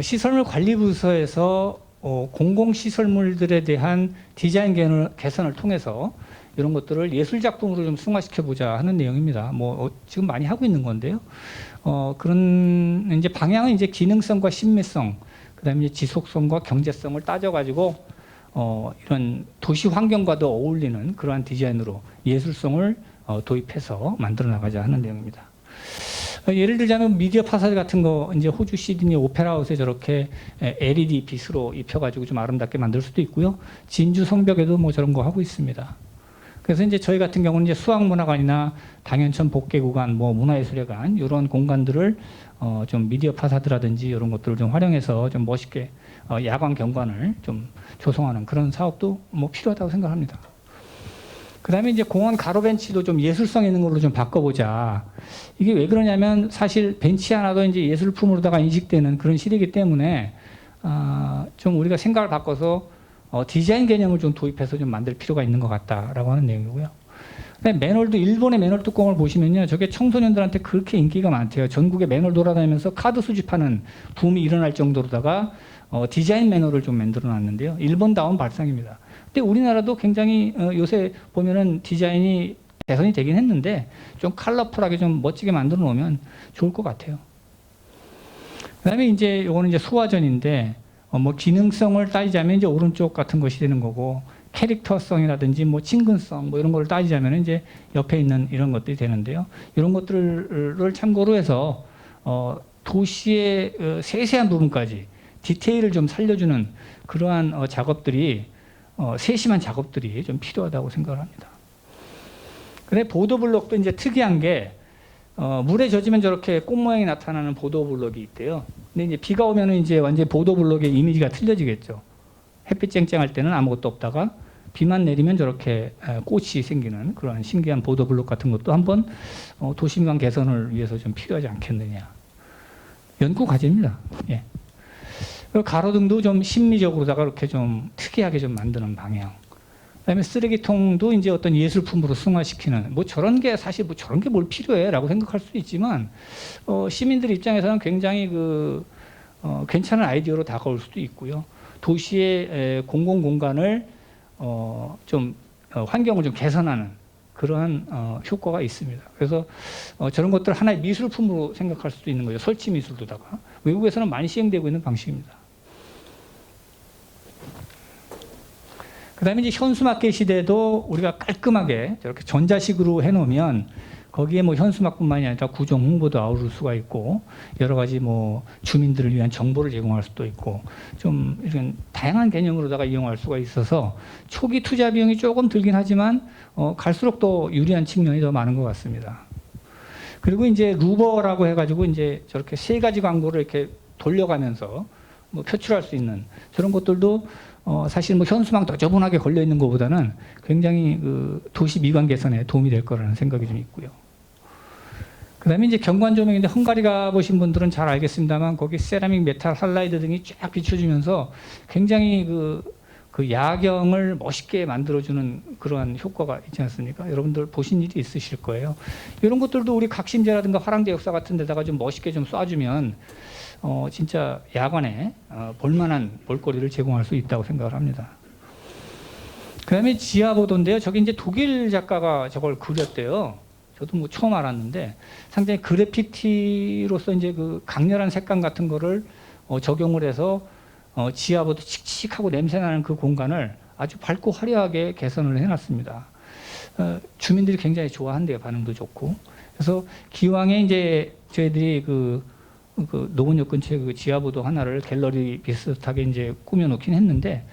시설물 관리 부서에서 공공시설물들에 대한 디자인 개선을 통해서 이런 것들을 예술 작품으로 좀 승화시켜 보자 하는 내용입니다. 뭐 지금 많이 하고 있는 건데요. 그런 이제 방향은 이제 기능성과 신뢰성, 그다음에 이제 지속성과 경제성을 따져가지고 이런 도시 환경과도 어울리는 그러한 디자인으로 예술성을 도입해서 만들어 나가자 하는 내용입니다. 예를 들자면 미디어 파사드 같은 거 이제 호주 시드니 오페라 하우스에 저렇게 LED 빛으로 입혀가지고 좀 아름답게 만들 수도 있고요. 진주 성벽에도 뭐 저런 거 하고 있습니다. 그래서 이제 저희 같은 경우는 이제 수학문화관이나 당연천 복개구간, 뭐 문화예술회관 이런 공간들을 좀 미디어 파사드라든지 이런 것들을 좀 활용해서 좀 멋있게 야광 경관을 좀 조성하는 그런 사업도 뭐 필요하다고 생각합니다. 그다음에 이제 공원 가로 벤치도 좀 예술성 있는 걸로 좀 바꿔보자. 이게 왜 그러냐면 사실 벤치 하나도 이제 예술품으로다가 인식되는 그런 시대이기 때문에 좀 우리가 생각을 바꿔서 디자인 개념을 좀 도입해서 좀 만들 필요가 있는 것 같다라고 하는 내용이고요. 근데 매놀도 일본의 매놀 뚜껑을 보시면요, 저게 청소년들한테 그렇게 인기가 많대요. 전국에 매놀 돌아다니면서 카드 수집하는 붐이 일어날 정도로다가 디자인 매놀을 좀 만들어놨는데요. 일본다운 발상입니다. 근데 우리나라도 굉장히 요새 보면은 디자인이 개선이 되긴 했는데 좀 컬러풀하게 좀 멋지게 만들어 놓으면 좋을 것 같아요. 그다음에 이제 요거는 이제 소화전인데 뭐 기능성을 따지자면 이제 오른쪽 같은 것이 되는 거고, 캐릭터성이라든지 뭐 친근성 뭐 이런 걸 따지자면 이제 옆에 있는 이런 것들이 되는데요. 이런 것들을 참고로 해서 도시의 세세한 부분까지 디테일을 좀 살려주는 그러한 작업들이 세심한 작업들이 좀 필요하다고 생각을 합니다. 근데 보도블록도 이제 특이한 게 물에 젖으면 저렇게 꽃 모양이 나타나는 보도블록이 있대요. 근데 이제 비가 오면은 이제 완전히 보도블록의 이미지가 틀려지겠죠. 햇빛 쨍쨍할 때는 아무것도 없다가 비만 내리면 저렇게 꽃이 생기는 그런 신기한 보도블록 같은 것도 한번 도시미관 개선을 위해서 좀 필요하지 않겠느냐. 연구 과제입니다. 예. 가로등도 좀 심미적으로다가 이렇게 좀 특이하게 좀 만드는 방향. 그다음에 쓰레기통도 이제 어떤 예술품으로 승화시키는, 뭐 저런 게 사실 뭐 저런 게 뭘 필요해라고 생각할 수 있지만 시민들 입장에서는 굉장히 괜찮은 아이디어로 다가올 수도 있고요. 도시의 공공 공간을 좀 환경을 좀 개선하는 그러한 효과가 있습니다. 그래서 저런 것들 하나의 미술품으로 생각할 수도 있는 거죠. 설치 미술로다가 외국에서는 많이 시행되고 있는 방식입니다. 그다음에 이제 현수막계 시대도 우리가 깔끔하게 저렇게 전자식으로 해놓으면 거기에 뭐 현수막뿐만이 아니라 구정 홍보도 아우를 수가 있고 여러 가지 뭐 주민들을 위한 정보를 제공할 수도 있고 좀 이런 다양한 개념으로다가 이용할 수가 있어서 초기 투자 비용이 조금 들긴 하지만 갈수록 더 유리한 측면이 더 많은 것 같습니다. 그리고 이제 루버라고 해가지고 이제 저렇게 세 가지 광고를 이렇게 돌려가면서 뭐 표출할 수 있는 저런 것들도 사실 뭐 현수막 너저분하게 걸려 있는 것보다는 굉장히 도시 미관 개선에 도움이 될 거라는 생각이 좀 있고요. 그다음에 이제 경관 조명인데 헝가리 가보신 분들은 잘 알겠습니다만 거기 세라믹, 메탈, 할라이드 등이 쫙 비춰주면서 굉장히 그 야경을 멋있게 만들어주는 그러한 효과가 있지 않습니까? 여러분들 보신 일이 있으실 거예요. 이런 것들도 우리 각심제라든가 화랑대 역사 같은 데다가 좀 멋있게 좀 쏴주면 진짜 야간에 볼만한 볼거리를 제공할 수 있다고 생각을 합니다. 그 다음에 지하보도인데요. 저기 이제 독일 작가가 저걸 그렸대요. 저도 뭐 처음 알았는데 상당히 그래피티로서 이제 그 강렬한 색감 같은 거를 적용을 해서 지하보도 칙칙하고 냄새나는 그 공간을 아주 밝고 화려하게 개선을 해놨습니다. 주민들이 굉장히 좋아한대요. 반응도 좋고. 그래서 기왕에 이제 저희들이 그 노원역 근처에 그 지하보도 하나를 갤러리 비슷하게 이제 꾸며놓긴 했는데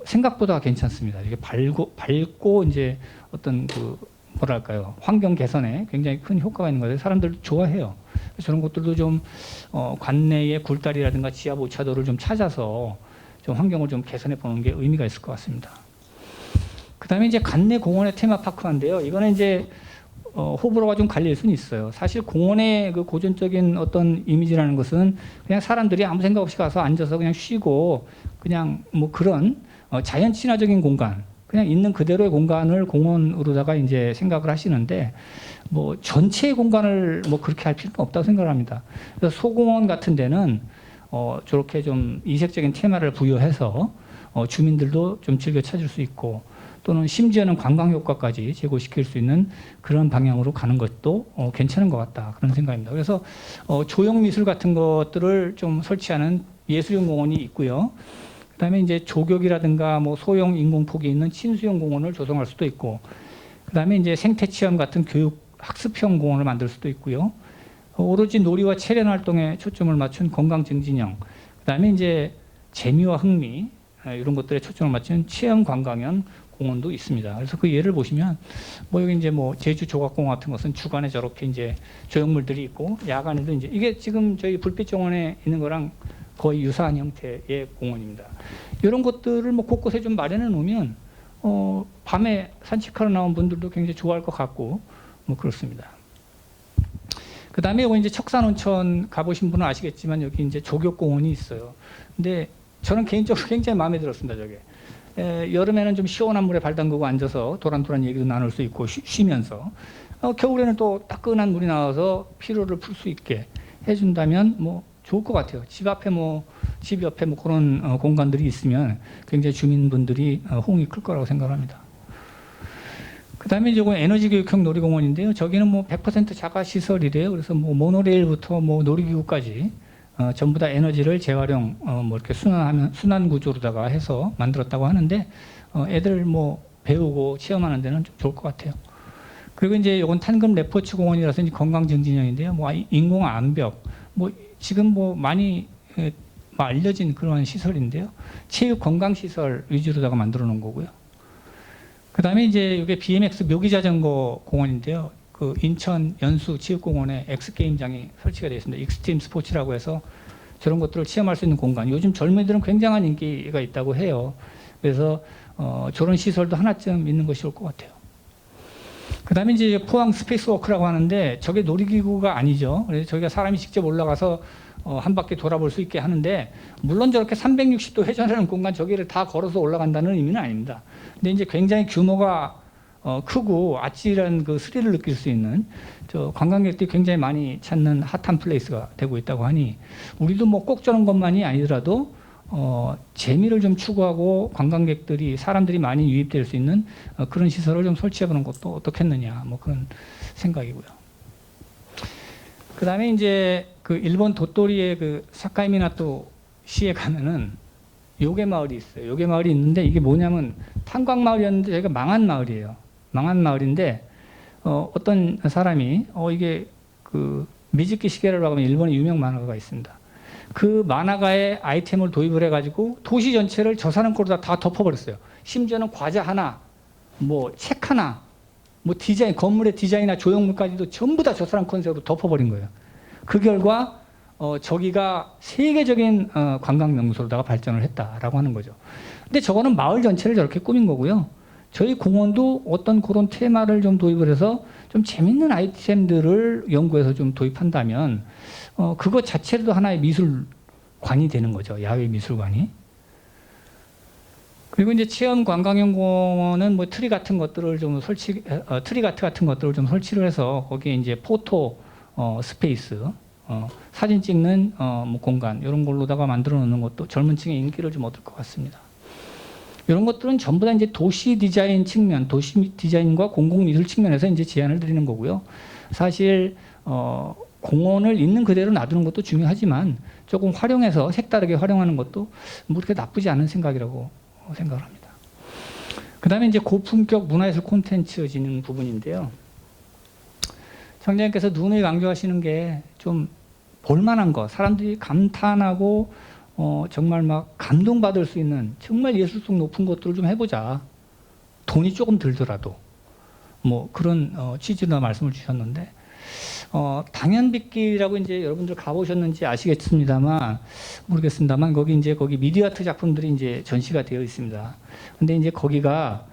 생각보다 괜찮습니다. 이게 밝고 이제 어떤 뭐랄까요, 환경 개선에 굉장히 큰 효과가 있는 거예요. 사람들 좋아해요. 저런 것들도 좀 관내의 굴다리라든가 지하 모차도를 좀 찾아서 좀 환경을 좀 개선해 보는 게 의미가 있을 것 같습니다. 그다음에 이제 관내 공원의 테마파크인데요. 이거는 이제 호불호가 좀 갈릴 수는 있어요. 사실 공원의 그 고전적인 어떤 이미지라는 것은 그냥 사람들이 아무 생각 없이 가서 앉아서 그냥 쉬고 그냥 뭐 그런 자연 친화적인 공간, 그냥 있는 그대로의 공간을 공원으로다가 이제 생각을 하시는데 뭐 전체의 공간을 뭐 그렇게 할 필요는 없다고 생각을 합니다. 그래서 소공원 같은 데는 저렇게 좀 이색적인 테마를 부여해서 주민들도 좀 즐겨 찾을 수 있고 또는 심지어는 관광 효과까지 제고시킬 수 있는 그런 방향으로 가는 것도 괜찮은 것 같다, 그런 생각입니다. 그래서 조형 미술 같은 것들을 좀 설치하는 예술용 공원이 있고요. 그다음에 이제 조격이라든가 뭐 소형 인공폭이 있는 친수형 공원을 조성할 수도 있고, 그다음에 이제 생태 체험 같은 교육 학습형 공원을 만들 수도 있고요. 오로지 놀이와 체련 활동에 초점을 맞춘 건강 증진형, 그다음에 이제 재미와 흥미 이런 것들에 초점을 맞춘 체험 관광형 공원도 있습니다. 그래서 그 예를 보시면 뭐 여기 이제 뭐 제주 조각공원 같은 것은 주간에 저렇게 이제 조형물들이 있고 야간에도 이제 이게 지금 저희 불빛 정원에 있는 거랑 거의 유사한 형태의 공원입니다. 이런 것들을 뭐 곳곳에 좀 마련해 놓으면 밤에 산책하러 나온 분들도 굉장히 좋아할 것 같고 뭐 그렇습니다. 그 다음에 이거 이제 척산온천 가보신 분은 아시겠지만 여기 이제 조격공원이 있어요. 근데 저는 개인적으로 굉장히 마음에 들었습니다. 저게 여름에는 좀 시원한 물에 발 담그고 앉아서 도란도란 얘기도 나눌 수 있고 쉬면서 겨울에는 또 따끈한 물이 나와서 피로를 풀 수 있게 해준다면 뭐 좋을 것 같아요. 집 옆에 뭐 그런 공간들이 있으면 굉장히 주민분들이 호응이 클 거라고 생각합니다. 그다음에 이건 에너지 교육형 놀이공원인데요. 저기는 뭐 100% 자가 시설이래요. 그래서 뭐 모노레일부터 뭐 놀이기구까지 전부 다 에너지를 재활용 뭐 이렇게 순환 구조로다가 해서 만들었다고 하는데 애들 뭐 배우고 체험하는 데는 좀 좋을 것 같아요. 그리고 이제 이건 탄금 레포츠 공원이라서 이제 건강증진형인데요. 뭐 인공 암벽, 뭐 지금 뭐 많이 알려진 그런 시설인데요. 체육 건강 시설 위주로다가 만들어 놓은 거고요. 그다음에 이제 이게 BMX 묘기 자전거 공원인데요. 그 인천 연수 체육공원에 X 게임장이 설치가 되어 있습니다. 익스트림 스포츠라고 해서 저런 것들을 체험할 수 있는 공간. 요즘 젊은이들은 굉장한 인기가 있다고 해요. 그래서 저런 시설도 하나쯤 있는 것이 좋을 것 같아요. 그다음에 이제 포항 스페이스워크라고 하는데 저게 놀이기구가 아니죠. 그래서 저희가 사람이 직접 올라가서 한 바퀴 돌아볼 수 있게 하는데 물론 저렇게 360도 회전하는 공간 저기를 다 걸어서 올라간다는 의미는 아닙니다. 근데 이제 굉장히 규모가 크고 아찔한 그 스릴을 느낄 수 있는 저 관광객들이 굉장히 많이 찾는 핫한 플레이스가 되고 있다고 하니 우리도 뭐 꼭 저런 것만이 아니더라도 재미를 좀 추구하고 관광객들이 사람들이 많이 유입될 수 있는 그런 시설을 좀 설치해보는 것도 어떻겠느냐 뭐 그런 생각이고요. 그다음에 이제 그 일본 도토리의 그 사카이미나토 시에 가면은 요괴 마을이 있어요. 요괴 마을이 있는데 이게 뭐냐면 탄광 마을이었는데 여기가 망한 마을이에요. 망한 마을인데 어떤 사람이 이게 그 미즈키 시게루라고 하면 일본의 유명 만화가가 있습니다. 그 만화가의 아이템을 도입을 해가지고 도시 전체를 저 사람 거로 다 덮어버렸어요. 심지어는 과자 하나, 뭐 책 하나, 뭐 디자인, 건물의 디자인이나 조형물까지도 전부 다 저 사람 컨셉으로 덮어버린 거예요. 그 결과 저기가 세계적인 관광 명소로다가 발전을 했다라고 하는 거죠. 근데 저거는 마을 전체를 저렇게 꾸민 거고요. 저희 공원도 어떤 그런 테마를 좀 도입을 해서 좀 재밌는 아이템들을 연구해서 좀 도입한다면 그것 자체도 하나의 미술관이 되는 거죠. 야외 미술관이. 그리고 이제 체험 관광형 공원은 뭐 트리 같은 것들을 좀 트리가트 같은 것들을 좀 설치를 해서 거기에 이제 포토 스페이스, 사진 찍는 뭐 공간 이런 걸로다가 만들어 놓는 것도 젊은 층의 인기를 좀 얻을 것 같습니다. 이런 것들은 전부 다 이제 도시 디자인 측면, 도시 디자인과 공공미술 측면에서 이제 제안을 드리는 거고요. 사실 공원을 있는 그대로 놔두는 것도 중요하지만 조금 활용해서 색다르게 활용하는 것도 뭐 그렇게 나쁘지 않은 생각이라고 생각을 합니다. 그다음에 이제 고품격 문화예술 콘텐츠 진행 부분인데요. 청장님께서 누누이 강조하시는 게 좀 볼만한 거, 사람들이 감탄하고 정말 막 감동받을 수 있는 정말 예술성 높은 것들을 좀 해보자. 돈이 조금 들더라도 뭐 그런 취지로 말씀을 주셨는데 당연빛길이라고 이제 여러분들 가보셨는지 아시겠습니다만 모르겠습니다만 거기 미디어 아트 작품들이 이제 전시가 되어 있습니다. 근데 이제 거기가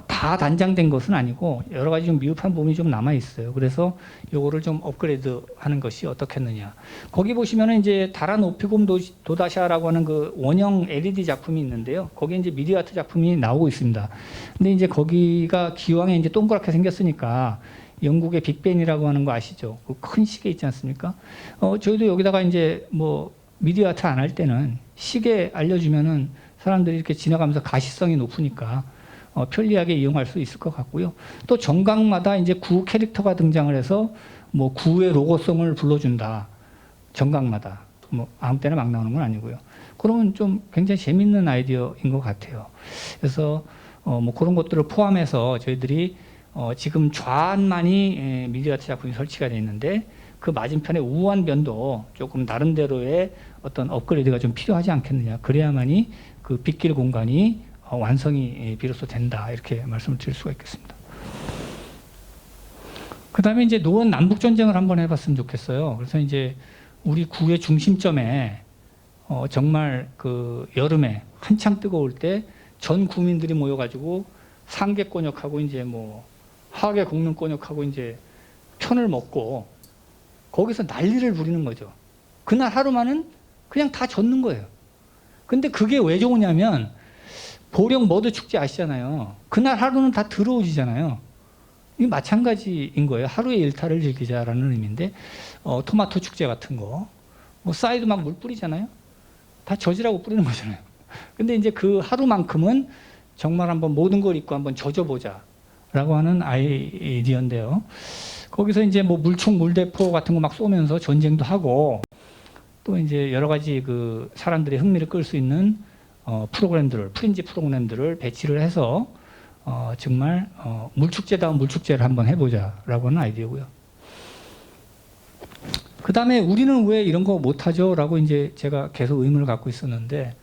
다 단장된 것은 아니고 여러 가지 좀 미흡한 부분이 좀 남아 있어요. 그래서 요거를 좀 업그레이드하는 것이 어떻겠느냐. 거기 보시면은 이제 달아 높이곰 도다샤라고 하는 그 원형 LED 작품이 있는데요. 거기에 이제 미디어 아트 작품이 나오고 있습니다. 근데 이제 거기가 기왕에 이제 동그랗게 생겼으니까 영국의 빅벤이라고 하는 거 아시죠? 그 큰 시계 있지 않습니까? 저희도 여기다가 이제 뭐 미디어 아트 안 할 때는 시계 알려주면은 사람들이 이렇게 지나가면서 가시성이 높으니까 편리하게 이용할 수 있을 것 같고요. 또 정각마다 이제 구 캐릭터가 등장을 해서 뭐 구의 로고송을 불러준다. 정각마다 뭐 아무 때나 막 나오는 건 아니고요. 그러면 좀 굉장히 재밌는 아이디어인 것 같아요. 그래서 뭐 그런 것들을 포함해서 저희들이 지금 좌안만이 미디어 아트 작품이 설치가 되어 있는데 그 맞은편에 우안변도 조금 나름대로의 어떤 업그레이드가 좀 필요하지 않겠느냐. 그래야만이 그 빗길 공간이 완성이 비로소 된다. 이렇게 말씀을 드릴 수가 있겠습니다. 그 다음에 이제 노원 남북전쟁을 한번 해봤으면 좋겠어요. 그래서 이제 우리 구의 중심점에 정말 그 여름에 한창 뜨거울 때 전 구민들이 모여가지고 상계권역하고 이제 뭐 하계 공릉권역하고 이제 편을 먹고 거기서 난리를 부리는 거죠. 그날 하루만은 그냥 다 젖는 거예요. 근데 그게 왜 좋으냐면 보령 머드 축제 아시잖아요. 그날 하루는 다 들어오시잖아요. 이 마찬가지인 거예요. 하루의 일탈을 즐기자라는 의미인데 토마토 축제 같은 거, 뭐 사이드 막 물 뿌리잖아요. 다 젖으라고 뿌리는 거잖아요. 근데 이제 그 하루만큼은 정말 한번 모든 걸 잊고 한번 젖어보자라고 하는 아이디어인데요. 거기서 이제 뭐 물총, 물대포 같은 거 막 쏘면서 전쟁도 하고 또 이제 여러 가지 그 사람들의 흥미를 끌 수 있는 프로그램들을, 프린지 프로그램들을 배치를 해서 정말 물축제다운 물축제를 한번 해보자라고 하는 아이디어고요. 그 다음에 우리는 왜 이런 거 못하죠? 라고 이제 제가 계속 의문을 갖고 있었는데,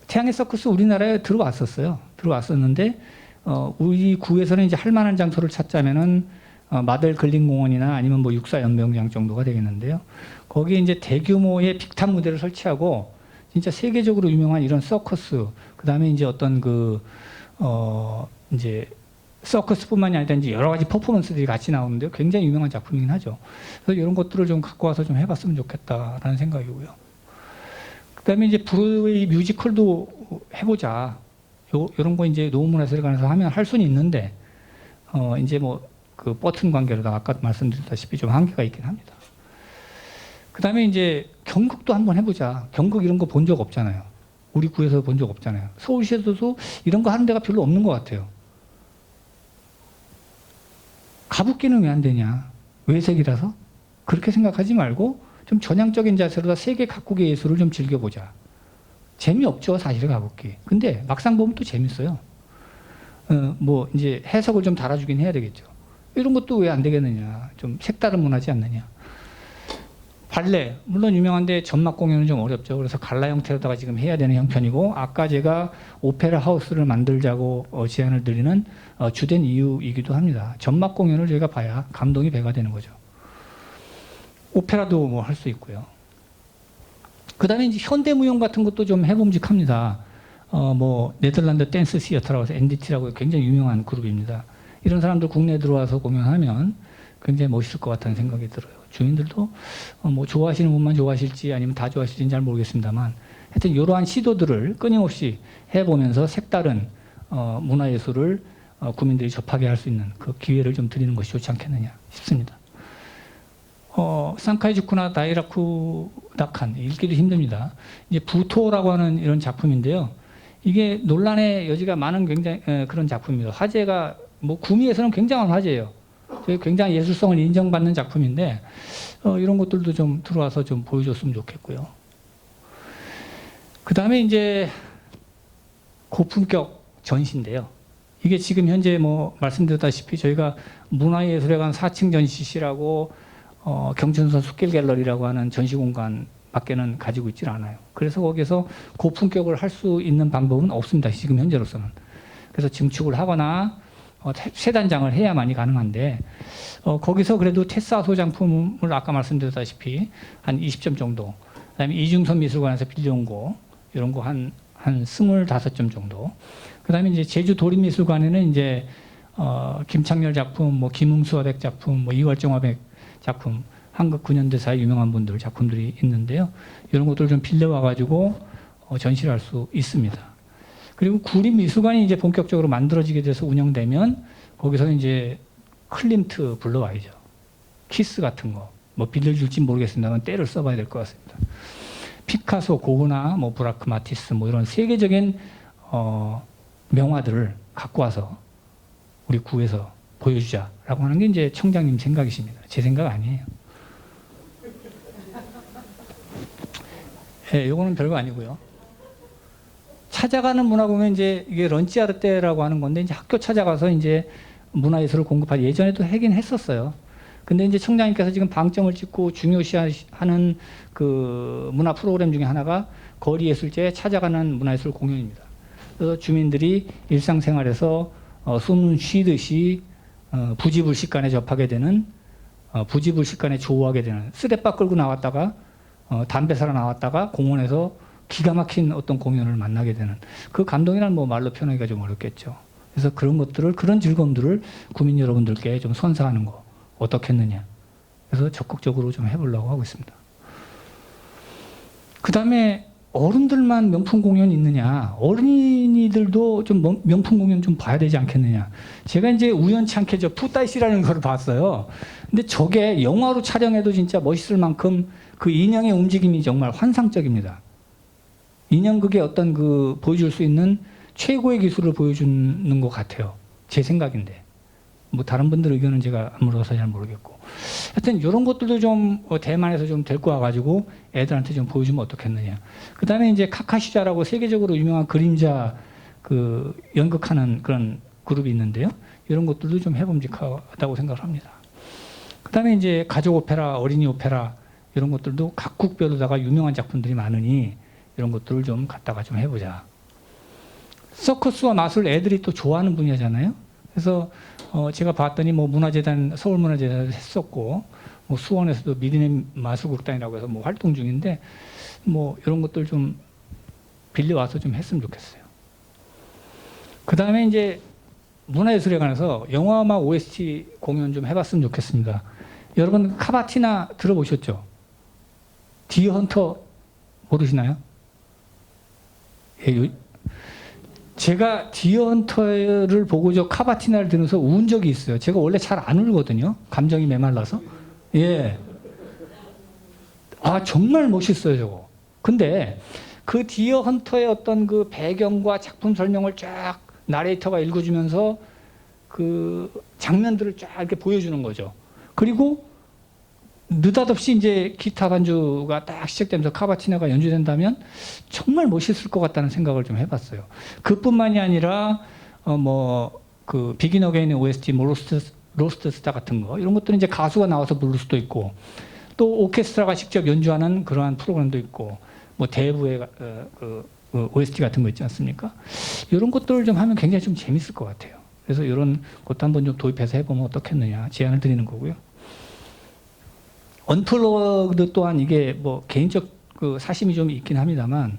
태양의 서커스 우리나라에 들어왔었어요. 들어왔었는데, 우리 구에서는 이제 할 만한 장소를 찾자면은, 마들 근린공원이나 아니면 뭐 육사연병장 정도가 되겠는데요. 거기에 이제 대규모의 빅탑 무대를 설치하고, 진짜 세계적으로 유명한 이런 서커스, 그 다음에 이제 어떤 이제 서커스뿐만이 아니라 이제 여러 가지 퍼포먼스들이 같이 나오는데요. 굉장히 유명한 작품이긴 하죠. 그래서 이런 것들을 좀 갖고 와서 좀 해봤으면 좋겠다라는 생각이고요. 그다음에 이제 브로드웨이 뮤지컬도 해보자. 이런 거 이제 노무문화세관에서 하면 할 수는 있는데, 이제 뭐 그 버튼 관계로 아까 말씀드렸다시피 좀 한계가 있긴 합니다. 그다음에 이제 경극도 한번 해보자. 경극 이런 거 본 적 없잖아요. 우리 구에서 본 적 없잖아요. 서울시에서도 이런 거 하는 데가 별로 없는 것 같아요. 가부끼는 왜 안 되냐? 외색이라서? 그렇게 생각하지 말고 좀 전향적인 자세로 세계 각국의 예술을 좀 즐겨보자. 재미없죠, 사실 가부끼. 근데 막상 보면 또 재밌어요. 뭐 이제 해석을 좀 달아주긴 해야 되겠죠. 이런 것도 왜 안 되겠느냐? 좀 색다른 문화지 않느냐? 발레, 물론 유명한데 전막 공연은 좀 어렵죠. 그래서 갈라 형태로다가 지금 해야 되는 형편이고, 아까 제가 오페라 하우스를 만들자고 제안을 드리는 주된 이유이기도 합니다. 전막 공연을 저희가 봐야 감동이 배가 되는 거죠. 오페라도 뭐 할 수 있고요. 그 다음에 이제 현대무용 같은 것도 좀 해봄직합니다. 뭐 네덜란드 댄스 시어터라고 해서 NDT라고 굉장히 유명한 그룹입니다. 이런 사람들 국내에 들어와서 공연하면 굉장히 멋있을 것 같다는 생각이 들어요. 주민들도 뭐 좋아하시는 분만 좋아하실지 아니면 다 좋아하실지는 잘 모르겠습니다만, 하여튼 이러한 시도들을 끊임없이 해보면서 색다른 문화예술을 국민들이 접하게 할 수 있는 그 기회를 좀 드리는 것이 좋지 않겠느냐 싶습니다. 산카이주쿠나 다이라쿠다칸, 읽기도 힘듭니다. 이제 부토라고 하는 이런 작품인데요. 이게 논란의 여지가 많은 굉장히 그런 작품입니다. 화제가 뭐 구미에서는 굉장한 화제예요. 굉장히 예술성을 인정받는 작품인데 이런 것들도 좀 들어와서 좀 보여줬으면 좋겠고요. 그 다음에 이제 고품격 전시인데요. 이게 지금 현재 뭐 말씀드렸다시피 저희가 문화예술회관 4층 전시실하고 경춘선 숲길 갤러리라고 하는 전시 공간 밖에는 가지고 있질 않아요. 그래서 거기서 고품격을 할 수 있는 방법은 없습니다. 지금 현재로서는. 그래서 증축을 하거나 세 단장을 해야만이 가능한데 거기서 그래도 테사 소장품을 아까 말씀드렸다시피 한 20점 정도, 그다음에 이중선 미술관에서 빌려온 거 이런 거 한 25점 정도, 그다음에 이제 제주 도립미술관에는 이제 김창렬 작품, 뭐 김웅수 화백 작품, 뭐 이월정 화백 작품, 한국 근현대사의 유명한 분들 작품들이 있는데요. 이런 것들 좀 빌려와 가지고 전시를 할 수 있습니다. 그리고 구립미술관이 이제 본격적으로 만들어지게 돼서 운영되면 거기서 이제 클림트 불러와야죠. 키스 같은 거 뭐 빌려줄지 모르겠습니다만 때를 써봐야 될 것 같습니다. 피카소, 고흐나 뭐 브라크 마티스 뭐 이런 세계적인 명화들을 갖고 와서 우리 구에서 보여주자라고 하는 게 이제 청장님 생각이십니다. 제 생각 아니에요. 예, 요거는 별거 아니고요. 찾아가는 문화 보면 이제 이게 런치아르테라고 하는 건데 이제 학교 찾아가서 이제 문화예술을 공급할 예전에도 하긴 했었어요. 근데 이제 청장님께서 지금 방점을 찍고 중요시하는 그 문화 프로그램 중에 하나가 거리예술제에 찾아가는 문화예술 공연입니다. 그래서 주민들이 일상생활에서 숨 쉬듯이 부지불식간에 접하게 되는, 부지불식간에 조우하게 되는, 쓰레빠 끌고 나왔다가 담배 사러 나왔다가 공원에서 기가 막힌 어떤 공연을 만나게 되는 그 감동이란 뭐 말로 표현하기가 좀 어렵겠죠. 그래서 그런 것들을, 그런 즐거움들을 구민 여러분들께 좀 선사하는 거 어떻겠느냐. 그래서 적극적으로 좀 해보려고 하고 있습니다. 그 다음에 어른들만 명품 공연 있느냐? 어린이들도 좀 명품 공연 좀 봐야 되지 않겠느냐? 제가 이제 우연치 않게 저 푸다이시라는 걸 봤어요. 근데 저게 영화로 촬영해도 진짜 멋있을 만큼 그 인형의 움직임이 정말 환상적입니다. 인형극의 어떤 그 보여줄 수 있는 최고의 기술을 보여주는 것 같아요. 제 생각인데. 뭐 다른 분들 의견은 제가 안 물어서 잘 모르겠고. 하여튼 이런 것들도 좀 대만에서 좀 데리고 와가지고 애들한테 좀 보여주면 어떻겠느냐. 그 다음에 이제 카카시자라고 세계적으로 유명한 그림자 그 연극하는 그런 그룹이 있는데요. 이런 것들도 좀 해봄직하다고 생각을 합니다. 그 다음에 이제 가족 오페라, 어린이 오페라 이런 것들도 각국별로다가 유명한 작품들이 많으니 이런 것들을 좀 갖다가 좀 해보자. 서커스와 마술 애들이 또 좋아하는 분야잖아요. 그래서 제가 봤더니 뭐 문화재단, 서울문화재단에서 했었고, 뭐 수원에서도 미리네 마술극단이라고 해서 뭐 활동 중인데, 뭐 이런 것들 좀 빌려와서 좀 했으면 좋겠어요. 그 다음에 이제 문화예술에 관해서 영화음악 OST 공연 좀 해봤으면 좋겠습니다. 여러분 카바티나 들어보셨죠? 디어 헌터 모르시나요? 예, 제가 디어 헌터를 보고 저 카바티나를 들으면서 운 적이 있어요. 제가 원래 잘 안 울거든요. 감정이 메말라서. 예. 아, 정말 멋있어요, 저거. 근데 그 디어 헌터의 어떤 그 배경과 작품 설명을 쫙 나레이터가 읽어주면서 그 장면들을 쫙 이렇게 보여주는 거죠. 그리고 느닷없이 이제 기타 반주가 딱 시작되면서 카바티나가 연주된다면 정말 멋있을 것 같다는 생각을 좀 해봤어요. 그뿐만이 아니라 뭐 그 비긴 어게인의 OST, 뭐 로스트 스타 같은 거 이런 것들은 이제 가수가 나와서 부를 수도 있고 또 오케스트라가 직접 연주하는 그러한 프로그램도 있고 뭐 대부의 그 OST 같은 거 있지 않습니까? 이런 것들을 좀 하면 굉장히 좀 재밌을 것 같아요. 그래서 이런 것도 한번 좀 도입해서 해보면 어떻겠느냐 제안을 드리는 거고요. 언플러그드 또한 이게 뭐 개인적 그 사심이 좀 있긴 합니다만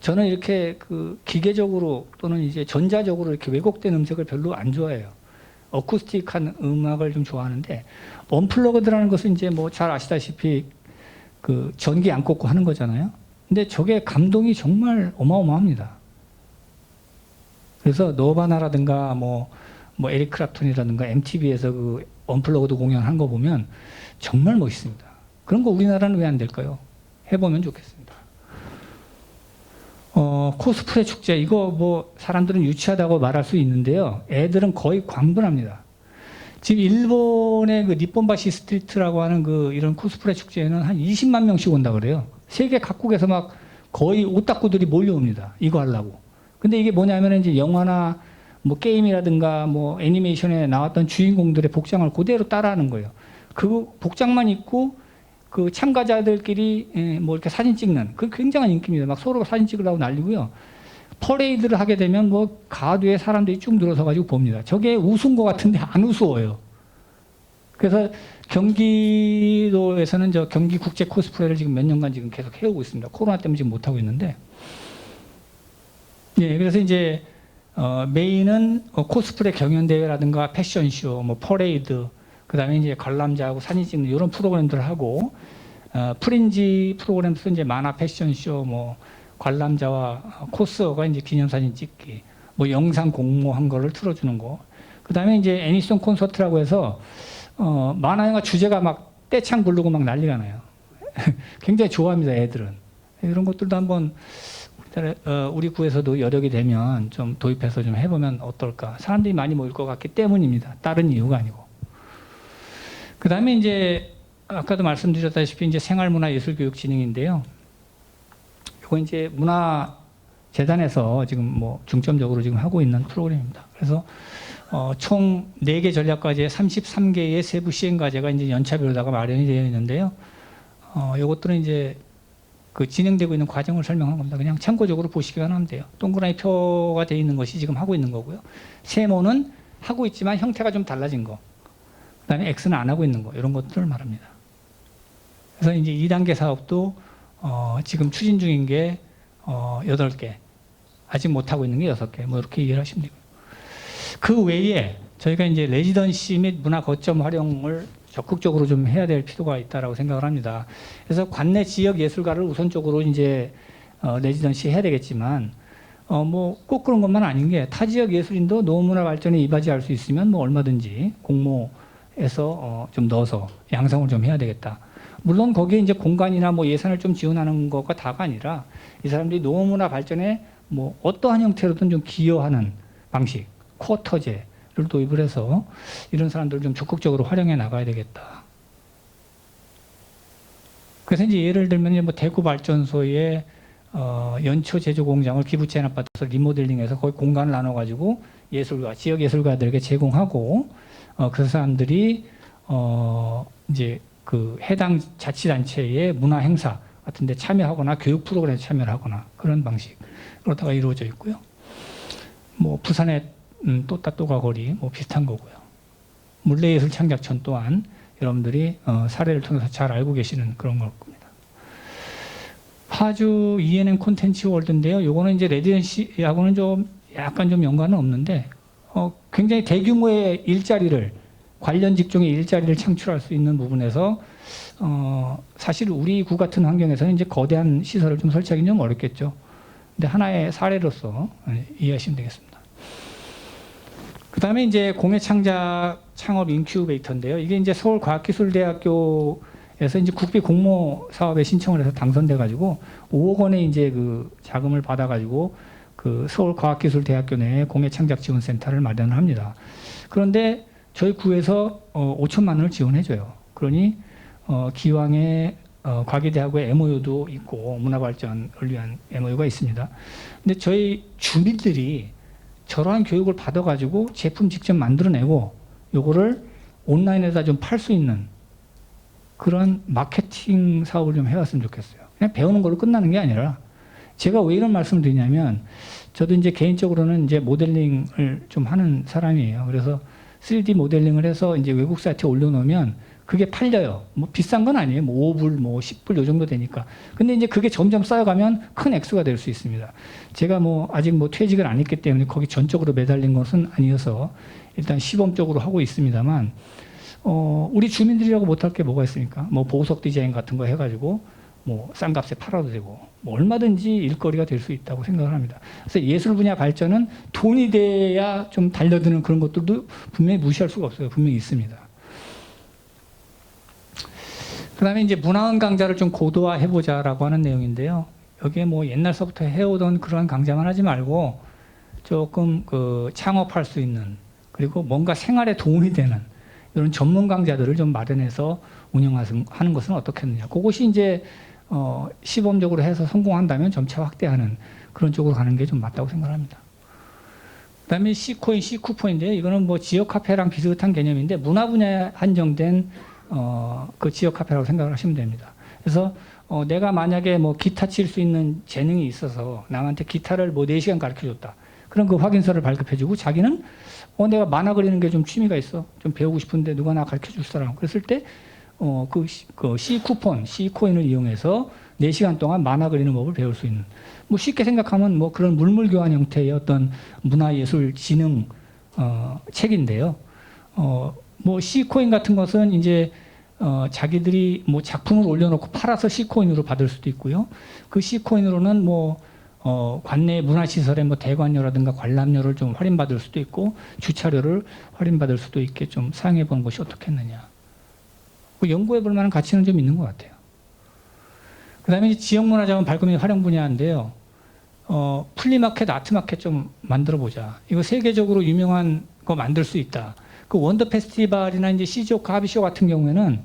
저는 이렇게 그 기계적으로 또는 이제 전자적으로 이렇게 왜곡된 음색을 별로 안 좋아해요. 어쿠스틱한 음악을 좀 좋아하는데 언플러그드라는 것은 이제 뭐 잘 아시다시피 그 전기 안 꽂고 하는 거잖아요. 근데 저게 감동이 정말 어마어마합니다. 그래서 너바나라든가 뭐 에릭 클랩톤이라든가 MTV에서 그 언플러그드 공연한 거 보면 정말 멋있습니다. 그런 거 우리나라는 왜 안 될까요? 해보면 좋겠습니다. 코스프레 축제 이거 뭐 사람들은 유치하다고 말할 수 있는데요. 애들은 거의 광분합니다. 지금 일본의 그 니폰바시 스트리트라고 하는 그 이런 코스프레 축제에는 한 20만 명씩 온다 그래요. 세계 각국에서 막 거의 오타쿠들이 몰려옵니다. 이거 하려고. 근데 이게 뭐냐면 이제 영화나 뭐 게임이라든가 뭐 애니메이션에 나왔던 주인공들의 복장을 그대로 따라하는 거예요. 그 복장만 입고 그 참가자들끼리 뭐 이렇게 사진 찍는 그 굉장한 인기입니다. 막 서로 사진 찍으려고 난리고요. 퍼레이드를 하게 되면 뭐 가두에 사람들이 쭉 늘어서 가지고 봅니다. 저게 우스운 것 같은데 안 우스워요. 그래서 경기도에서는 저 경기 국제 코스프레를 지금 몇 년간 지금 계속 해오고 있습니다. 코로나 때문에 지금 못 하고 있는데. 예, 그래서 이제 메인은 코스프레 경연대회라든가 패션쇼, 뭐 퍼레이드, 그 다음에 이제 관람자하고 사진 찍는 이런 프로그램들을 하고, 프린지 프로그램에서 이제 만화 패션쇼, 뭐 관람자와 코스어가 이제 기념사진 찍기, 뭐 영상 공모한 거를 틀어주는 거. 그 다음에 이제 애니송 콘서트라고 해서, 만화 영화 주제가 막 떼창 부르고 막 난리가 나요. 굉장히 좋아합니다, 애들은. 이런 것들도 한번 우리 구에서도 여력이 되면 좀 도입해서 좀 해보면 어떨까. 사람들이 많이 모일 것 같기 때문입니다. 다른 이유가 아니고. 그 다음에 이제 아까도 말씀드렸다시피 이제 생활문화예술교육진흥인데요. 이거 이제 문화재단에서 지금 뭐 중점적으로 지금 하고 있는 프로그램입니다. 그래서 총 4개 전략과제 33개의 세부 시행과제가 이제 연차별로다가 마련이 되어 있는데요. 이것들은 이제 그 진행되고 있는 과정을 설명하는 겁니다. 그냥 참고적으로 보시기만 하면 돼요. 동그라미 표가 되어 있는 것이 지금 하고 있는 거고요. 세모는 하고 있지만 형태가 좀 달라진 거. 그 다음에 X는 안 하고 있는 거. 이런 것들을 말합니다. 그래서 이제 2단계 사업도 지금 추진 중인 게 8개. 아직 못하고 있는 게 6개. 뭐 이렇게 이해를 하시면 되고요. 그 외에 저희가 이제 레지던시 및 문화 거점 활용을 적극적으로 좀 해야 될 필요가 있다라고 생각을 합니다. 그래서 관내 지역 예술가를 우선적으로 이제 레지던시 해야 되겠지만 뭐 꼭 그런 것만 아닌 게 타 지역 예술인도 노문화 발전에 이바지할 수 있으면 뭐 얼마든지 공모해서 좀 넣어서 양성을 좀 해야 되겠다. 물론 거기에 이제 공간이나 뭐 예산을 좀 지원하는 것과 다가 아니라 이 사람들이 노문화 발전에 뭐 어떠한 형태로든 좀 기여하는 방식, 쿼터제를 도입을 해서 이런 사람들을 좀 적극적으로 활용해 나가야 되겠다. 그래서 이제 예를 들면 이제 뭐 대구 발전소의 연초 제조 공장을 기부 체납받아서 리모델링해서 거기 공간을 나눠가지고 예술가, 지역 예술가들에게 제공하고 그 사람들이 이제 그 해당 자치단체의 문화 행사 같은데 참여하거나 교육 프로그램에 참여를 하거나 그런 방식으로다가 이루어져 있고요. 뭐 부산의 또따또가 거리 뭐 비슷한 거고요. 물레예술 창작촌 또한 여러분들이 사례를 통해서 잘 알고 계시는 그런 걸 겁니다. 파주 E&M 콘텐츠 월드인데요. 요거는 이제 레지던시하고는 좀 약간 좀 연관은 없는데 굉장히 대규모의 일자리를 관련 직종의 일자리를 창출할 수 있는 부분에서 사실 우리 구 같은 환경에서는 이제 거대한 시설을 좀 설치하기는 좀 어렵겠죠. 근데 하나의 사례로서 이해하시면 되겠습니다. 그 다음에 이제 공예창작 창업 인큐베이터인데요. 이게 이제 서울과학기술대학교에서 이제 국비 공모 사업에 신청을 해서 당선돼가지고 5억 원의 이제 그 자금을 받아가지고 그 서울과학기술대학교 내에 공예창작 지원센터를 마련을 합니다. 그런데 저희 구에서 5천만 원을 지원해줘요. 그러니 기왕에 과기대하고의 MOU도 있고 문화발전을 위한 MOU가 있습니다. 근데 저희 주민들이 저러한 교육을 받아가지고 제품 직접 만들어내고 요거를 온라인에다 좀 팔 수 있는 그런 마케팅 사업을 좀 해왔으면 좋겠어요. 그냥 배우는 걸로 끝나는 게 아니라 제가 왜 이런 말씀을 드리냐면 저도 이제 개인적으로는 이제 모델링을 좀 하는 사람이에요. 그래서 3D 모델링을 해서 이제 외국 사이트에 올려놓으면 그게 팔려요. 뭐 비싼 건 아니에요. 뭐 5불, 뭐 10불 요 정도 되니까. 근데 이제 그게 점점 쌓여가면 큰 액수가 될 수 있습니다. 제가 뭐 아직 뭐 퇴직을 안 했기 때문에 거기 전적으로 매달린 것은 아니어서 일단 시범적으로 하고 있습니다만 우리 주민들이라고 못할 게 뭐가 있습니까? 뭐 보석 디자인 같은 거 해가지고 뭐 싼 값에 팔아도 되고 뭐 얼마든지 일거리가 될 수 있다고 생각을 합니다. 그래서 예술 분야 발전은 돈이 돼야 좀 달려드는 그런 것들도 분명히 무시할 수가 없어요. 분명히 있습니다. 그 다음에 이제 문화원 강좌를 좀 고도화해보자라고 하는 내용인데요. 여기에 뭐 옛날서부터 해오던 그러한 강좌만 하지 말고 조금 그 창업할 수 있는 그리고 뭔가 생활에 도움이 되는 이런 전문 강좌들을 좀 마련해서 운영하는 것은 어떻겠느냐. 그것이 이제 시범적으로 해서 성공한다면 점차 확대하는 그런 쪽으로 가는 게 좀 맞다고 생각합니다. 그 다음에 C코인, C쿠폰인데요. 이거는 뭐 지역 카페랑 비슷한 개념인데 문화 분야에 한정된 그 지역 카페라고 생각을 하시면 됩니다. 그래서 내가 만약에 뭐 기타 칠 수 있는 재능이 있어서 남한테 기타를 뭐 4시간 가르쳐줬다. 그럼 그 확인서를 발급해주고 자기는 내가 만화 그리는 게 좀 취미가 있어. 좀 배우고 싶은데 누가 나 가르쳐줄 사람. 그랬을 때 그 C쿠폰, C코인을 이용해서 4시간 동안 만화 그리는 법을 배울 수 있는. 뭐 쉽게 생각하면 뭐 그런 물물 교환 형태의 어떤 문화예술 진흥 책인데요. 뭐 C코인 같은 것은 이제 자기들이 뭐 작품을 올려놓고 팔아서 C코인으로 받을 수도 있고요. 그 C코인으로는 뭐 관내 문화시설의 뭐 대관료라든가 관람료를 좀 할인받을 수도 있고 주차료를 할인받을 수도 있게 좀 사용해 보는 것이 어떻겠느냐. 연구해 볼 만한 가치는 좀 있는 것 같아요. 그 다음에 지역문화자원 발굴 활용 분야인데요. 플리마켓, 아트마켓 좀 만들어 보자. 이거 세계적으로 유명한 거 만들 수 있다. 그 원더 페스티벌이나 이제 시즈오카 하비쇼 같은 경우에는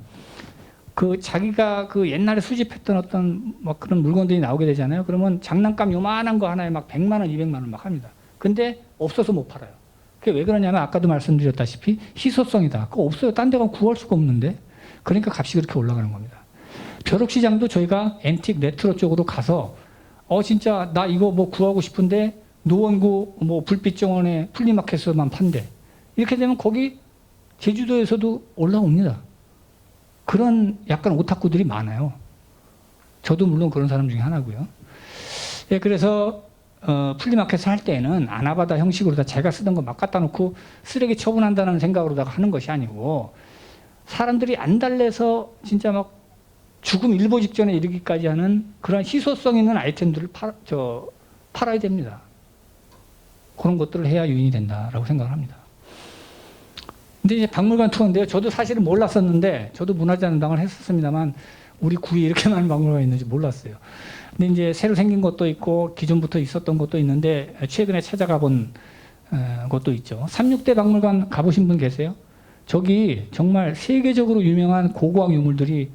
그 자기가 그 옛날에 수집했던 어떤 막 그런 물건들이 나오게 되잖아요. 그러면 장난감 요만한 거 하나에 막 100만 원, 200만 원 막 합니다. 근데 없어서 못 팔아요. 그게 왜 그러냐면 아까도 말씀드렸다시피 희소성이다. 그거 없어요. 딴 데 가면 구할 수가 없는데. 그러니까 값이 그렇게 올라가는 겁니다. 벼룩시장도 저희가 앤틱 레트로 쪽으로 가서 진짜 나 이거 뭐 구하고 싶은데 노원구 뭐 불빛정원에 플리마켓에서만 판대. 이렇게 되면 거기 제주도에서도 올라옵니다. 그런 약간 오타쿠들이 많아요. 저도 물론 그런 사람 중에 하나고요. 예, 그래서 플리마켓을 할 때는 아나바다 형식으로 다 제가 쓰던 거 막 갖다 놓고 쓰레기 처분한다는 생각으로다가 하는 것이 아니고 사람들이 안 달래서 진짜 막 죽음 일보 직전에 이르기까지 하는 그런 희소성 있는 아이템들을 팔아야 됩니다. 그런 것들을 해야 유인이 된다라고 생각을 합니다. 근데 이제 박물관 투어인데요. 저도 사실은 몰랐었는데, 저도 문화재단당을 했었습니다만, 우리 구에 이렇게 많은 박물관이 있는지 몰랐어요. 근데 이제 새로 생긴 것도 있고, 기존부터 있었던 것도 있는데, 최근에 찾아가 본 것도 있죠. 36대 박물관 가보신 분 계세요? 저기 정말 세계적으로 유명한 고고학 유물들이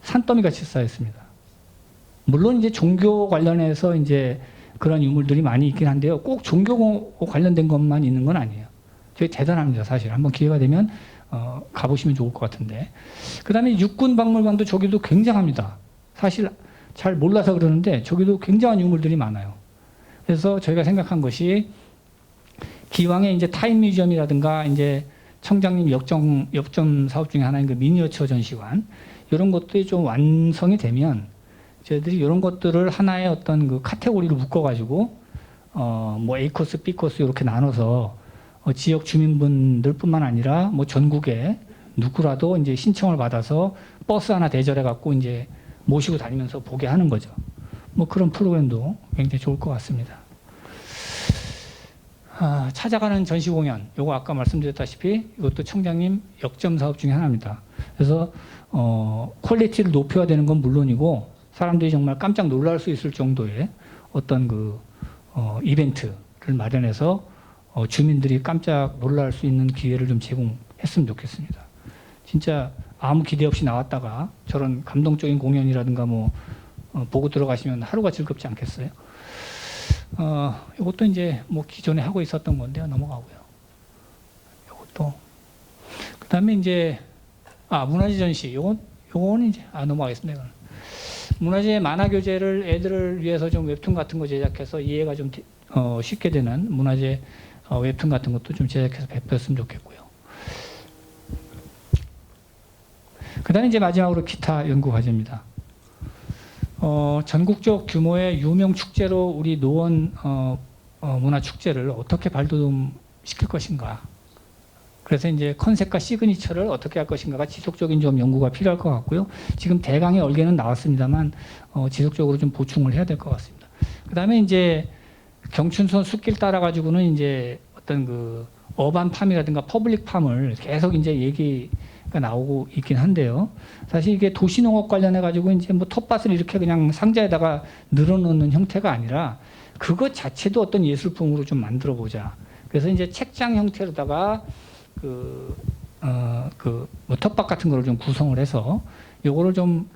산더미 같이 쌓였습니다. 물론 이제 종교 관련해서 이제 그런 유물들이 많이 있긴 한데요. 꼭 종교 관련된 것만 있는 건 아니에요. 되게 대단합니다, 사실. 한번 기회가 되면 가보시면 좋을 것 같은데. 그 다음에 육군 박물관도 저기도 굉장합니다. 사실 잘 몰라서 그러는데 저기도 굉장한 유물들이 많아요. 그래서 저희가 생각한 것이 기왕에 이제 타임 뮤지엄이라든가 이제 청장님 역점 사업 중에 하나인 그 미니어처 전시관 이런 것들이 좀 완성이 되면 저희들이 이런 것들을 하나의 어떤 그 카테고리로 묶어가지고 뭐 A 코스, B 코스 이렇게 나눠서 지역 주민분들뿐만 아니라 뭐 전국에 누구라도 이제 신청을 받아서 버스 하나 대절해 갖고 이제 모시고 다니면서 보게 하는 거죠. 뭐 그런 프로그램도 굉장히 좋을 것 같습니다. 찾아가는 전시 공연, 요거 아까 말씀드렸다시피 이것도 청장님 역점 사업 중에 하나입니다. 그래서 퀄리티를 높여야 되는 건 물론이고 사람들이 정말 깜짝 놀랄 수 있을 정도의 어떤 그 이벤트를 마련해서 주민들이 깜짝 놀랄 수 있는 기회를 좀 제공했으면 좋겠습니다. 진짜 아무 기대 없이 나왔다가 저런 감동적인 공연이라든가 뭐 보고 들어가시면 하루가 즐겁지 않겠어요? 이것도 이제 뭐 기존에 하고 있었던 건데요. 넘어가고요. 이것도 그 다음에 이제 문화재 전시 요건 이제 넘어가겠습니다. 이거는. 문화재 만화 교재를 애들을 위해서 좀 웹툰 같은 거 제작해서 이해가 좀 쉽게 되는 문화재 웹툰 같은 것도 좀 제작해서 배포했으면 좋겠고요. 그 다음에 이제 마지막으로 기타 연구 과제입니다. 전국적 규모의 유명 축제로 우리 노원 문화 축제를 어떻게 발돋움 시킬 것인가. 그래서 이제 컨셉과 시그니처를 어떻게 할 것인가가 지속적인 좀 연구가 필요할 것 같고요. 지금 대강의 얼개는 나왔습니다만 지속적으로 좀 보충을 해야 될 것 같습니다. 그 다음에 이제 경춘선 숲길 따라 가지고는 이제 어떤 그 어반 팜이라든가 퍼블릭 팜을 계속 이제 얘기가 나오고 있긴 한데요. 사실 이게 도시농업 관련해 가지고 이제 뭐 텃밭을 이렇게 그냥 상자에다가 늘어놓는 형태가 아니라 그것 자체도 어떤 예술품으로 좀 만들어 보자. 그래서 이제 책장 형태로다가 뭐 텃밭 같은 거를 좀 구성을 해서 요거를 좀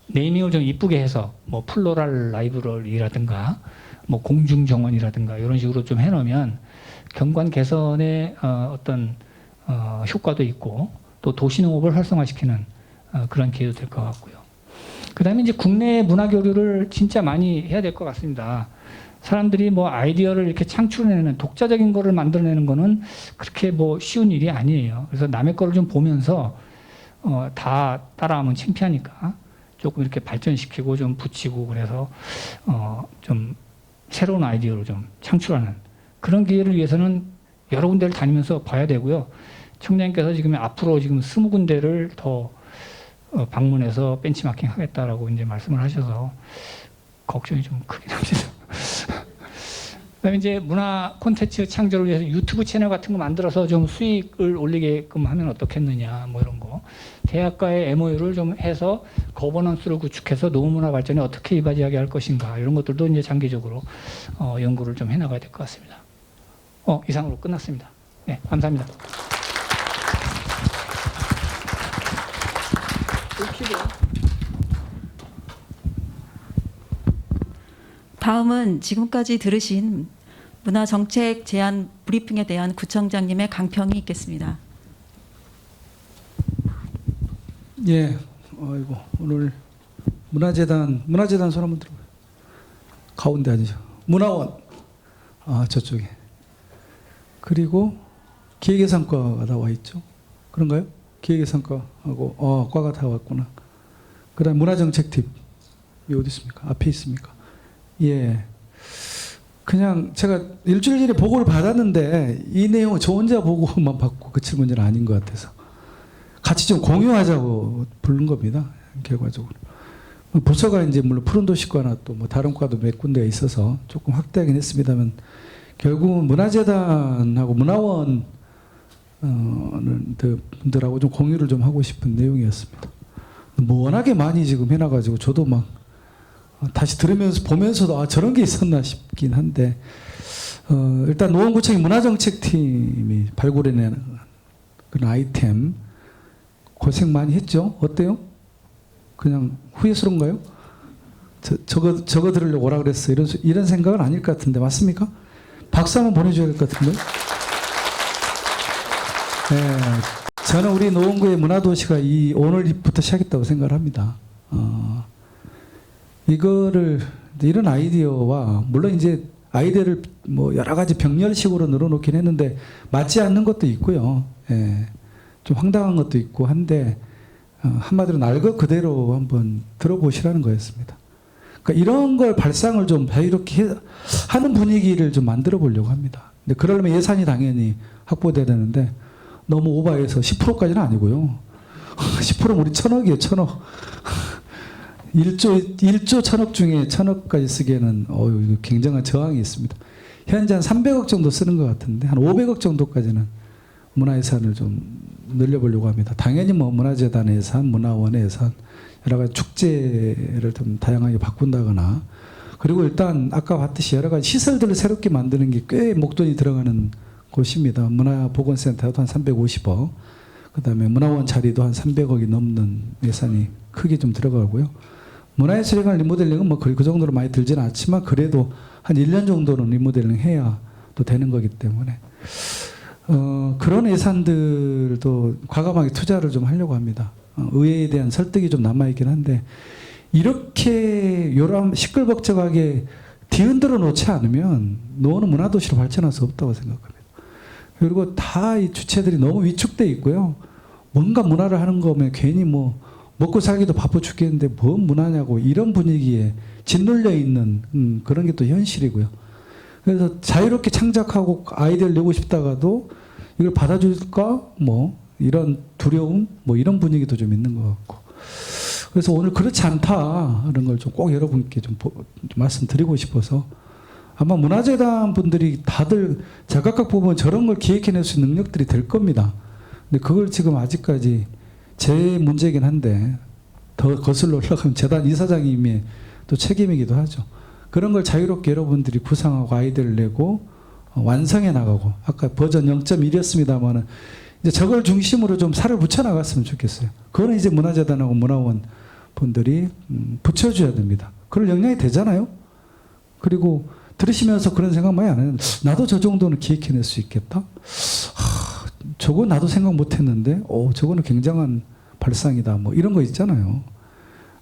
네이밍을 좀 이쁘게 해서 뭐 플로럴 라이브러리라든가 뭐 공중 정원이라든가 이런 식으로 좀 해놓으면 경관 개선에 어떤 효과도 있고 또 도시농업을 활성화시키는 그런 기회도 될 것 같고요. 그다음에 이제 국내 문화 교류를 진짜 많이 해야 될 것 같습니다. 사람들이 뭐 아이디어를 이렇게 창출해내는 독자적인 거를 만들어내는 거는 그렇게 뭐 쉬운 일이 아니에요. 그래서 남의 거를 좀 보면서 다 따라하면 창피하니까 조금 이렇게 발전시키고 좀 붙이고 그래서 좀 새로운 아이디어를 좀 창출하는 그런 기회를 위해서는 여러 군데를 다니면서 봐야 되고요. 청장님께서 지금 앞으로 지금 20군데를 더 방문해서 벤치마킹 하겠다라고 이제 말씀을 하셔서 걱정이 좀 크긴 합니다. 그다음에 이제 문화 콘텐츠 창조를 위해서 유튜브 채널 같은 거 만들어서 좀 수익을 올리게끔 하면 어떻겠느냐 뭐 이런 거. 대학과의 MOU를 좀 해서 거버넌스를 구축해서 노문화 발전에 어떻게 이바지하게 할 것인가 이런 것들도 이제 장기적으로 연구를 좀 해나가야 될 것 같습니다. 이상으로 끝났습니다. 네, 감사합니다. 다음은 지금까지 들으신 문화정책 제안 브리핑에 대한 구청장님의 강평이 있겠습니다. 예, 아이고 오늘 문화재단 손 한번 들어봐요. 가운데 아니죠. 문화원 저쪽에. 그리고 기획예산과가 나와 있죠. 그런가요? 기획예산과하고 과가 다 왔구나. 그다음 문화정책팀 이 어디 있습니까? 앞에 있습니까? 예. 그냥 제가 일주일 전에 보고를 받았는데 이 내용 저 혼자 보고만 받고 그칠 문제는 아닌 것 같아서 같이 좀 공유하자고 부른 겁니다. 결과적으로. 부서가 이제 물론 푸른도시과나 또 뭐 다른 과도 몇 군데가 있어서 조금 확대하긴 했습니다만 결국은 문화재단하고 문화원 분들하고 좀 공유를 좀 하고 싶은 내용이었습니다. 뭐 워낙에 많이 지금 해놔가지고 저도 막 다시 들으면서 보면서도 아 저런 게 있었나 싶긴 한데 일단 노원구청의 문화정책팀이 발굴해낸 그런 아이템 고생 많이 했죠. 어때요? 그냥 후회스러운가요? 저거 들으려고 오라 그랬어. 이런 생각은 아닐 것 같은데 맞습니까? 박수 한번 보내줘야 될 것 같은데. 네, 저는 우리 노원구의 문화도시가 오늘부터 시작했다고 생각을 합니다. 이런 아이디어와 물론 이제 아이디어를 뭐 여러 가지 병렬식으로 늘어놓긴 했는데 맞지 않는 것도 있고요. 예, 좀 황당한 것도 있고 한데 한마디로 날 것 그대로 한번 들어보시라는 거였습니다. 그러니까 이런 걸 발상을 좀 자유롭게 하는 분위기를 좀 만들어 보려고 합니다. 근데 그러려면 예산이 당연히 확보돼야 되는데 너무 오버해서 10%까지는 아니고요. 10%면 우리 1,000억이에요, 1,000억. 1조 1,000억 중에 1,000억까지 쓰기에는 이거 굉장한 저항이 있습니다. 현재 한 300억 정도 쓰는 것 같은데 한 500억 정도까지는 문화예산을 좀 늘려보려고 합니다. 당연히 뭐 문화재단 예산, 문화원 예산, 여러 가지 축제를 좀 다양하게 바꾼다거나 그리고 일단 아까 봤듯이 여러 가지 시설들을 새롭게 만드는 게 꽤 목돈이 들어가는 곳입니다. 문화보건센터도 한 350억, 그 다음에 문화원 자리도 한 300억이 넘는 예산이 크게 좀 들어가고요. 문화예술회관 리모델링은 뭐 그 정도로 많이 들지는 않지만 그래도 한 1년 정도는 리모델링 해야 또 되는 거기 때문에 그런 예산들도 과감하게 투자를 좀 하려고 합니다. 의회에 대한 설득이 좀 남아있긴 한데 이렇게 요람 시끌벅적하게 뒤흔들어 놓지 않으면 노원은 문화도시로 발전할 수 없다고 생각합니다. 그리고 다 이 주체들이 너무 위축돼 있고요. 뭔가 문화를 하는 거면 괜히 뭐 먹고 살기도 바빠 죽겠는데 뭔 문화냐고 이런 분위기에 짓눌려 있는 그런 게 또 현실이고요. 그래서 자유롭게 창작하고 아이디어를 내고 싶다가도 이걸 받아줄까? 뭐 이런 두려움? 뭐 이런 분위기도 좀 있는 것 같고. 그래서 오늘 그렇지 않다. 이런 걸 좀 꼭 여러분께 좀 말씀드리고 싶어서 아마 문화재단 분들이 다들 제각각 보면 저런 걸 기획해낼 수 있는 능력들이 될 겁니다. 근데 그걸 지금 아직까지 제 문제이긴 한데 더 거슬러 올라가면 재단 이사장님의 또 책임이기도 하죠. 그런 걸 자유롭게 여러분들이 구상하고 아이디어를 내고 완성해 나가고 아까 버전 0.1이었습니다만은 이제 저걸 중심으로 좀 살을 붙여 나갔으면 좋겠어요. 그거는 이제 문화재단하고 문화원 분들이 붙여줘야 됩니다. 그럴 역량이 되잖아요. 그리고 들으시면서 그런 생각 많이 안 해요. 나도 저 정도는 기획해낼 수 있겠다. 저거 나도 생각 못했는데, 저거는 굉장한 발상이다. 뭐 이런 거 있잖아요.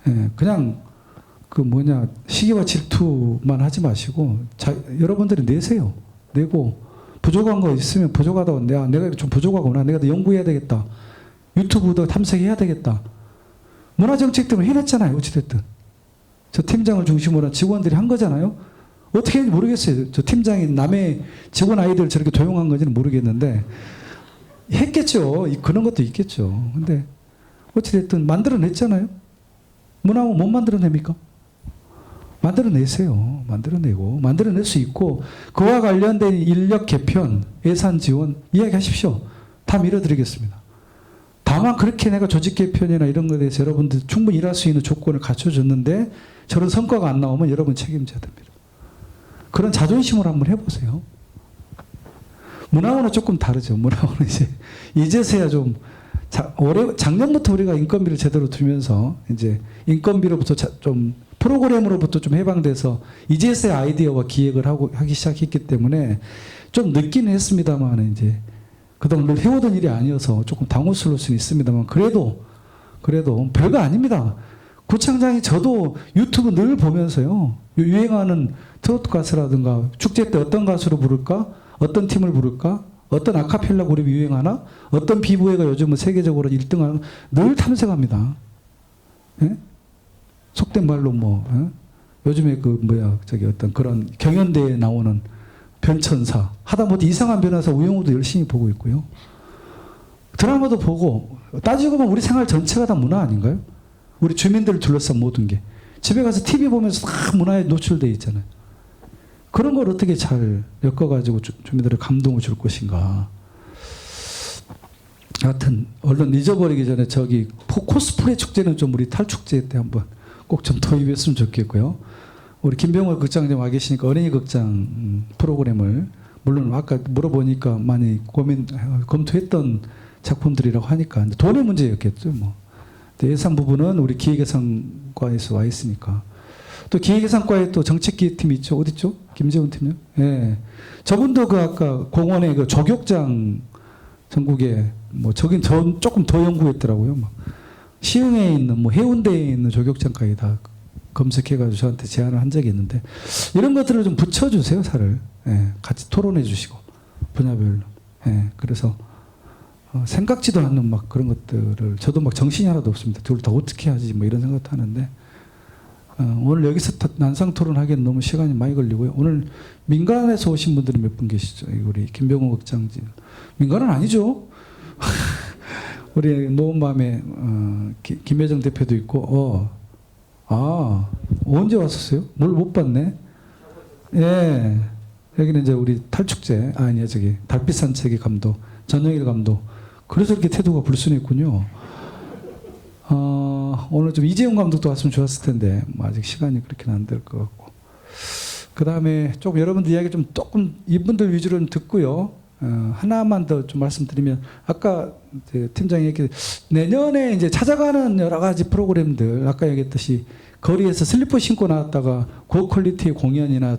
예, 그냥 시기와 질투만 하지 마시고 여러분들이 내세요. 내고 부족한 거 있으면 부족하다고 내가 좀 부족하구나. 내가 더 연구해야 되겠다. 유튜브도 탐색해야 되겠다. 문화정책 때문에 해냈잖아요. 어찌됐든. 저 팀장을 중심으로 한 직원들이 한 거잖아요. 어떻게 했는지 모르겠어요. 저 팀장이 남의 직원 아이들 저렇게 도용한 건지는 모르겠는데 했겠죠. 그런 것도 있겠죠. 근데 어찌됐든 만들어냈잖아요. 문화원 못 만들어냅니까? 만들어내세요. 만들어낼 수 있고 그와 관련된 인력 개편, 예산 지원 이야기하십시오. 다 밀어드리겠습니다. 다만 그렇게 내가 조직 개편이나 이런 것에 대해서 여러분들 충분히 일할 수 있는 조건을 갖춰줬는데 저런 성과가 안 나오면 여러분 책임져야 됩니다. 그런 자존심을 한번 해보세요. 문화원은 조금 다르죠. 문화원은 이제서야 좀 작년부터 우리가 인건비를 제대로 두면서 이제 인건비로부터 좀 프로그램으로부터 좀 해방돼서 이제서야 아이디어와 기획을 하기 시작했기 때문에 좀 늦기는 했습니다만 이제 그동안 늘 해오던 일이 아니어서 조금 당혹스러울 수는 있습니다만 그래도 별거 아닙니다. 구청장이 저도 유튜브 늘 보면서요. 유행하는 트로트 가수라든가 축제 때 어떤 가수로 부를까? 어떤 팀을 부를까? 어떤 아카펠라 그룹이 유행하나? 어떤 비보이가 요즘은 세계적으로 1등하는 늘 탐색합니다. 예? 속된 말로 요즘에 어떤 그런 경연대회에 나오는 변천사 하다못해 이상한 변호사 우영우도 열심히 보고 있고요. 드라마도 보고 따지고 보면 우리 생활 전체가 다 문화 아닌가요? 우리 주민들을 둘러싼 모든 게 집에 가서 TV 보면서 다 문화에 노출돼 있잖아요. 그런 걸 어떻게 잘 엮어가지고 주민들의 감동을 줄 것인가. 하여튼 얼른 잊어버리기 전에 저기 코스프레 축제는 좀 우리 탈축제 때 한번 꼭 좀 도입했으면 좋겠고요. 우리 김병월 극장님 와 계시니까 어린이 극장 프로그램을 물론 아까 물어보니까 많이 검토했던 작품들이라고 하니까 돈의 문제였겠죠. 뭐 예산 부분은 우리 기획예산과에서 와 있으니까 또 기획예산과에 또 정책기획팀이 있죠. 어디 있죠? 김재훈 팀요? 예. 저분도 그 아까 공원에 그 조격장 전국에 뭐 저긴 조금 더 연구했더라고요. 막 시흥에 있는 뭐 해운대에 있는 조격장까지 다 검색해가지고 저한테 제안을 한 적이 있는데 이런 것들을 좀 붙여주세요, 살을. 예, 같이 토론해 주시고 분야별로. 예, 그래서 생각지도 않는 막 그런 것들을 저도 막 정신이 하나도 없습니다. 둘 다 어떻게 하지 뭐 이런 생각도 하는데 오늘 여기서 난상 토론하기에는 너무 시간이 많이 걸리고요. 오늘 민간에서 오신 분들이 몇 분 계시죠? 우리 김병호 극장지 민간은 아니죠. 우리 노원밤에 김혜정 대표도 있고 언제 왔었어요? 뭘 못 봤네. 예, 여기는 이제 우리 탈축제 아니야 저기 달빛 산책의 감독 전영일 감독. 그래서 이렇게 태도가 불순했군요. 오늘 좀 이재용 감독도 왔으면 좋았을 텐데 뭐 아직 시간이 그렇게는 안 될 것 같고. 그 다음에 조금 여러분들 이야기 좀 조금 이분들 위주로 좀 듣고요. 하나만 더 좀 말씀드리면 아까 팀장이 얘기 내년에 이제 찾아가는 여러 가지 프로그램들 아까 얘기했듯이 거리에서 슬리퍼 신고 나왔다가 고퀄리티의 공연이나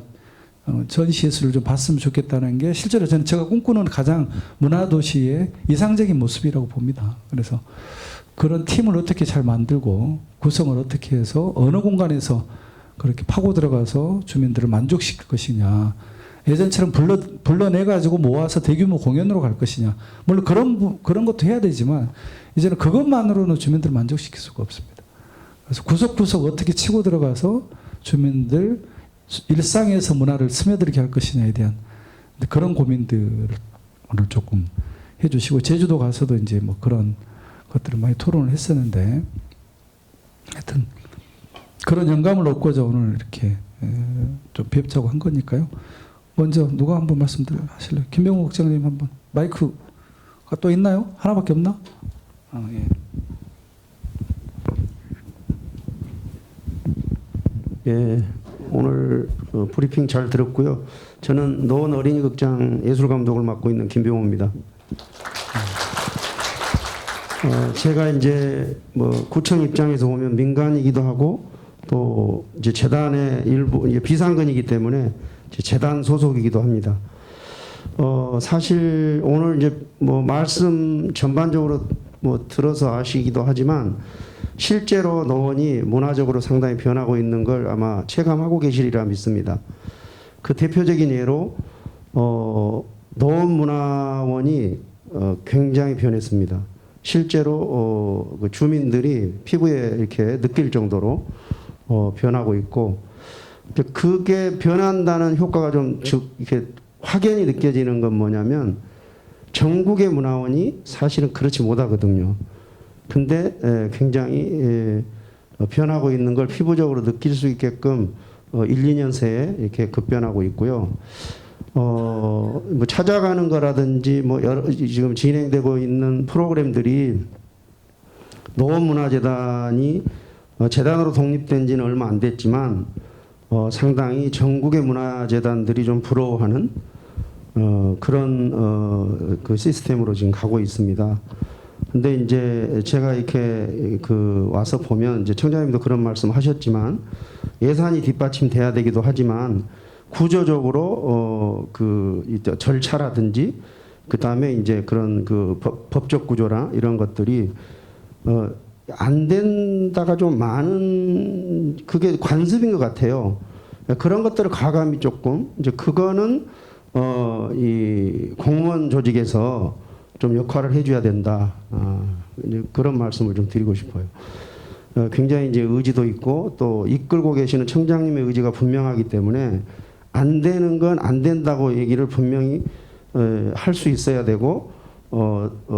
전시예술을 좀 봤으면 좋겠다는 게 실제로 저는 제가 꿈꾸는 가장 문화도시의 이상적인 모습이라고 봅니다. 그래서 그런 팀을 어떻게 잘 만들고 구성을 어떻게 해서 어느 공간에서 그렇게 파고 들어가서 주민들을 만족시킬 것이냐. 예전처럼 불러내가지고 모아서 대규모 공연으로 갈 것이냐. 물론 그런 것도 해야 되지만 이제는 그것만으로는 주민들을 만족시킬 수가 없습니다. 그래서 구석구석 어떻게 치고 들어가서 주민들 일상에서 문화를 스며들게 할 것이냐에 대한 그런 고민들을 오늘 조금 해주시고 제주도 가서도 이제 뭐 그런 것들을 많이 토론을 했었는데 하여튼 그런 영감을 얻고자 오늘 이렇게 좀 뵙자고 한 거니까요. 먼저 누가 한번 말씀하실래요? 김병호 국장님 한번 마이크가 또 있나요? 하나밖에 없나? 예. 예, 오늘 브리핑 잘 들었고요. 저는 노원 어린이극장 예술감독을 맡고 있는 김병호입니다. 제가 이제 뭐 구청 입장에서 보면 민간이기도 하고 또 이제 재단의 일부 이제 비상근이기 때문에 재단 소속이기도 합니다. 사실 오늘 이제 뭐 말씀 전반적으로 뭐 들어서 아시기도 하지만 실제로 노원이 문화적으로 상당히 변하고 있는 걸 아마 체감하고 계시리라 믿습니다. 그 대표적인 예로 노원문화원이 굉장히 변했습니다. 실제로 그 주민들이 피부에 이렇게 느낄 정도로 변하고 있고 그게 변한다는 효과가 좀 이렇게 확연히 느껴지는 건 뭐냐면 전국의 문화원이 사실은 그렇지 못하거든요. 근데 굉장히 변하고 있는 걸 피부적으로 느낄 수 있게끔 1, 2년 새에 이렇게 급변하고 있고요. 뭐 찾아가는 거라든지 뭐 지금 진행되고 있는 프로그램들이 노원문화재단이 재단으로 독립된 지는 얼마 안 됐지만 상당히 전국의 문화재단들이 좀 부러워하는 그런 그 시스템으로 지금 가고 있습니다. 근데 이제 제가 이렇게 와서 보면 이제 청장님도 그런 말씀 하셨지만 예산이 뒷받침돼야 되기도 하지만 구조적으로 절차라든지 그 다음에 이제 그런 그 법적 구조나 이런 것들이 안 된다가 좀 많은 그게 관습인 것 같아요. 그런 것들을 과감히 조금 이제 그거는 이 공무원 조직에서 좀 역할을 해줘야 된다. 이제 그런 말씀을 좀 드리고 싶어요. 굉장히 이제 의지도 있고 또 이끌고 계시는 청장님의 의지가 분명하기 때문에 안 되는 건 안 된다고 얘기를 분명히 할 수 있어야 되고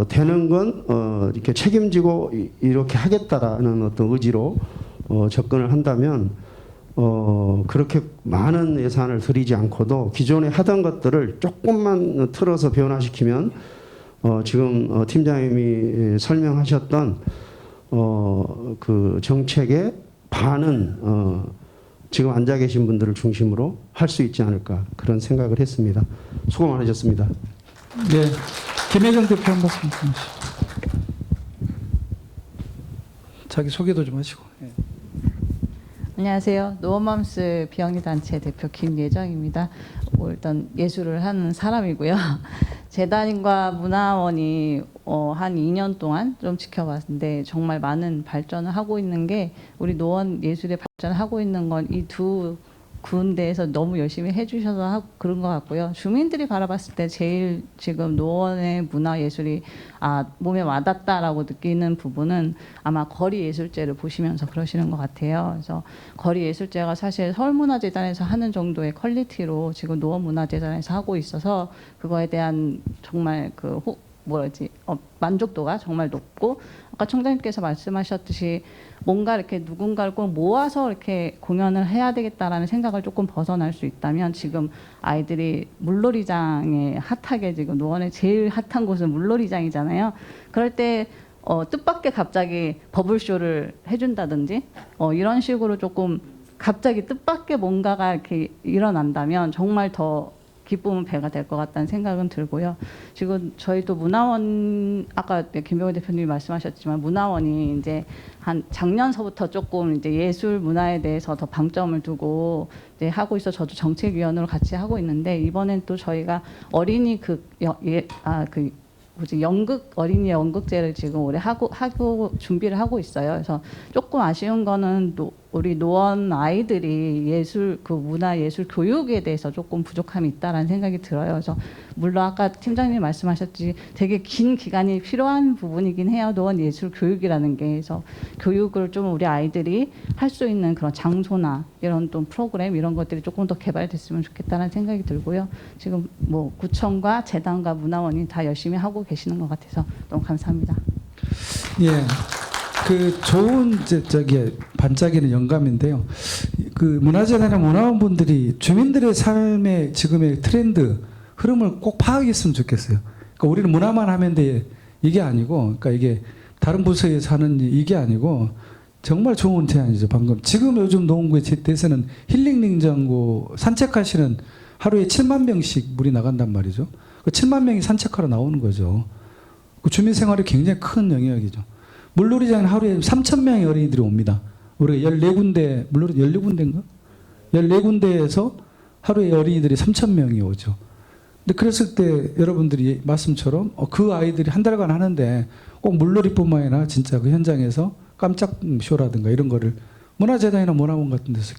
되는 건 이렇게 책임지고 이렇게 하겠다라는 어떤 의지로 접근을 한다면 그렇게 많은 예산을 들이지 않고도 기존에 하던 것들을 조금만 틀어서 변화시키면 지금 팀장님이 설명하셨던 그 정책의 반은 지금 앉아 계신 분들을 중심으로 할 수 있지 않을까 그런 생각을 했습니다. 수고 많으셨습니다. 네, 김혜정 대표 한 말씀 주시죠. 자기 소개도 좀 하시고. 예. 안녕하세요. 노원맘스 비영리 단체 대표 김예정입니다. 일단 예술을 하는 사람이고요. 재단과 문화원이 한 2년 동안 좀 지켜봤는데 정말 많은 발전을 하고 있는 게 우리 노원 예술의 발전을 하고 있는 건 이 두 군데에서 너무 열심히 해주셔서 그런 것 같고요. 주민들이 바라봤을 때 제일 지금 노원의 문화예술이 몸에 와닿다라고 느끼는 부분은 아마 거리예술제를 보시면서 그러시는 것 같아요. 그래서 거리예술제가 사실 서울문화재단에서 하는 정도의 퀄리티로 지금 노원문화재단에서 하고 있어서 그거에 대한 정말 만족도가 정말 높고 아까 총장님께서 말씀하셨듯이 뭔가 이렇게 누군가를 꼭 모아서 이렇게 공연을 해야 되겠다라는 생각을 조금 벗어날 수 있다면 지금 아이들이 물놀이장에 핫하게 지금 노원의 제일 핫한 곳은 물놀이장이잖아요. 그럴 때 뜻밖의 갑자기 버블쇼를 해준다든지 이런 식으로 조금 갑자기 뜻밖의 뭔가가 이렇게 일어난다면 정말 더 기쁨은 배가 될 것 같다는 생각은 들고요. 지금 저희도 문화원 아까 김병호 대표님이 말씀하셨지만 문화원이 이제 한 작년서부터 조금 이제 예술 문화에 대해서 더 방점을 두고 이제 하고 있어 저도 정책위원으로 같이 하고 있는데 이번엔 또 저희가 어린이 연극 어린이 연극제를 지금 올해 하고 준비를 하고 있어요. 그래서 조금 아쉬운 거는 우리 노원 아이들이 예술 문화 예술 교육에 대해서 조금 부족함이 있다라는 생각이 들어요. 그래서 물론 아까 팀장님이 말씀하셨듯이 되게 긴 기간이 필요한 부분이긴 해요. 노원 예술 교육이라는 게. 그래서 교육을 좀 우리 아이들이 할 수 있는 그런 장소나 이런 또 프로그램 이런 것들이 조금 더 개발됐으면 좋겠다는 생각이 들고요. 지금 구청과 재단과 문화원이 다 열심히 하고 계시는 것 같아서 너무 감사합니다. 예. 그 좋은 반짝이는 영감인데요. 그 문화재단이나 문화원분들이 주민들의 삶의 지금의 트렌드 흐름을 꼭 파악했으면 좋겠어요. 그러니까 우리는 문화만 하면 돼 이게 아니고, 그러니까 이게 다른 부서에 사는 이게 아니고 정말 좋은 제안이죠. 방금 지금 요즘 노원구의 대세는 힐링 냉장고 산책하시는 하루에 7만 명씩 물이 나간단 말이죠. 그 7만 명이 산책하러 나오는 거죠. 그 주민 생활에 굉장히 큰 영향이죠. 물놀이장에 하루에 3,000명의 어린이들이 옵니다. 우리가 14군데, 물놀이 14군데인가? 14군데에서 하루에 어린이들이 3,000명이 오죠. 근데 그랬을 때 여러분들이 말씀처럼 그 아이들이 한 달간 하는데 꼭 물놀이뿐만 아니라 진짜 그 현장에서 깜짝 쇼라든가 이런 거를 문화재단이나 문화원 같은 데서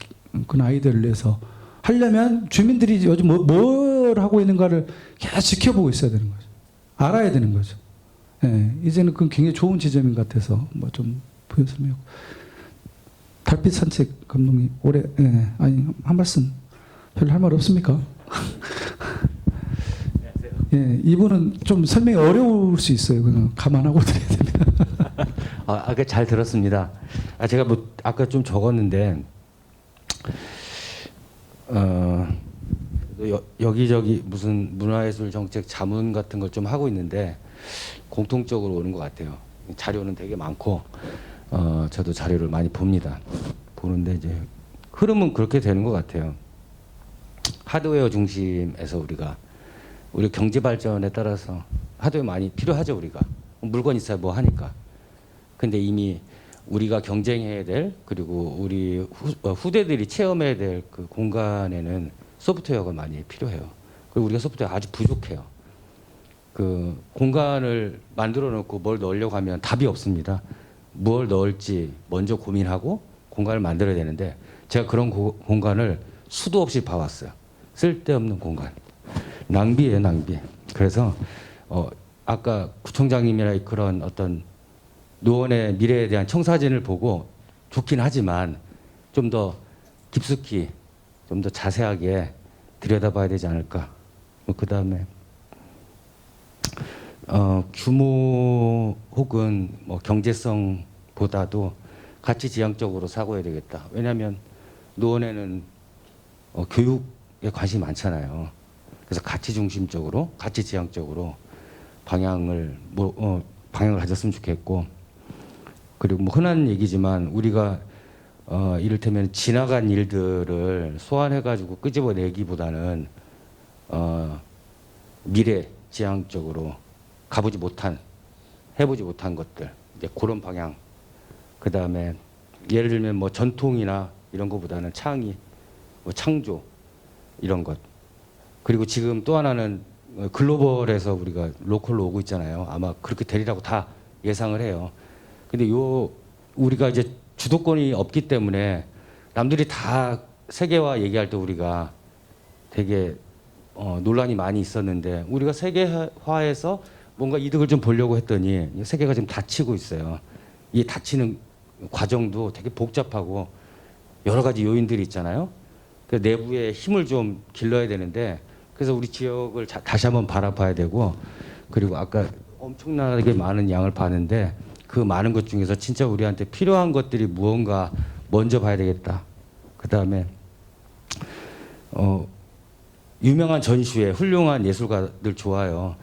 그 아이들을 내서 하려면 주민들이 요즘 뭘 하고 있는가를 계속 지켜보고 있어야 되는 거죠. 알아야 되는 거죠. 예, 이제는 그건 굉장히 좋은 지점인 것 같아서 좀 보였으면. 달빛 산책 감독님 올해 한 말씀 별로 할 말 없습니까? 예, 이분은 좀 설명이 어려울 수 있어요. 그냥 감안하고 드려야 됩니다. 아까 잘 들었습니다. 제가 아까 좀 적었는데 여기저기 무슨 문화예술 정책 자문 같은 걸 좀 하고 있는데 공통적으로 오는 것 같아요. 자료는 되게 많고 저도 자료를 많이 봅니다. 보는데 이제 흐름은 그렇게 되는 것 같아요. 하드웨어 중심에서 우리 경제 발전에 따라서 하드웨어 많이 필요하죠. 우리가 물건 있어야 뭐 하니까. 근데 이미 우리가 경쟁해야 될 그리고 우리 후대들이 체험해야 될 그 공간에는 소프트웨어가 많이 필요해요. 그리고 우리가 소프트웨어 아주 부족해요. 그 공간을 만들어 놓고 뭘 넣으려고 하면 답이 없습니다. 뭘 넣을지 먼저 고민하고 공간을 만들어야 되는데 제가 그런 공간을 수도 없이 봐왔어요. 쓸데없는 공간. 낭비예요, 낭비. 그래서 아까 구청장님이나 그런 어떤 노원의 미래에 대한 청사진을 보고 좋긴 하지만 좀 더 깊숙이 좀 더 자세하게 들여다봐야 되지 않을까. 그 다음에 규모 혹은 경제성보다도 가치 지향적으로 사고해야 되겠다. 왜냐하면 노원에는 교육에 관심이 많잖아요. 그래서 가치 중심적으로, 가치 지향적으로 방향을 가졌으면 좋겠고, 그리고 뭐 흔한 얘기지만 우리가 이를테면 지나간 일들을 소환해가지고 끄집어내기보다는 미래 지향적으로 해보지 못한 것들, 이제 그런 방향. 그 다음에 예를 들면 뭐 전통이나 이런 것보다는 창의, 뭐 창조 이런 것. 그리고 지금 또 하나는 글로벌에서 우리가 로컬로 오고 있잖아요. 아마 그렇게 되리라고 다 예상을 해요. 근데 우리가 이제 주도권이 없기 때문에 남들이 다 세계화 얘기할 때 우리가 되게 논란이 많이 있었는데, 우리가 세계화해서 뭔가 이득을 좀 보려고 했더니 세계가 지금 닫히고 있어요. 이 닫히는 과정도 되게 복잡하고 여러 가지 요인들이 있잖아요. 그 내부의 힘을 좀 길러야 되는데, 그래서 우리 지역을 다시 한번 바라봐야 되고, 그리고 아까 엄청나게 많은 양을 봤는데 그 많은 것 중에서 진짜 우리한테 필요한 것들이 무언가 먼저 봐야 되겠다. 그 다음에 유명한 전시회, 훌륭한 예술가들 좋아요.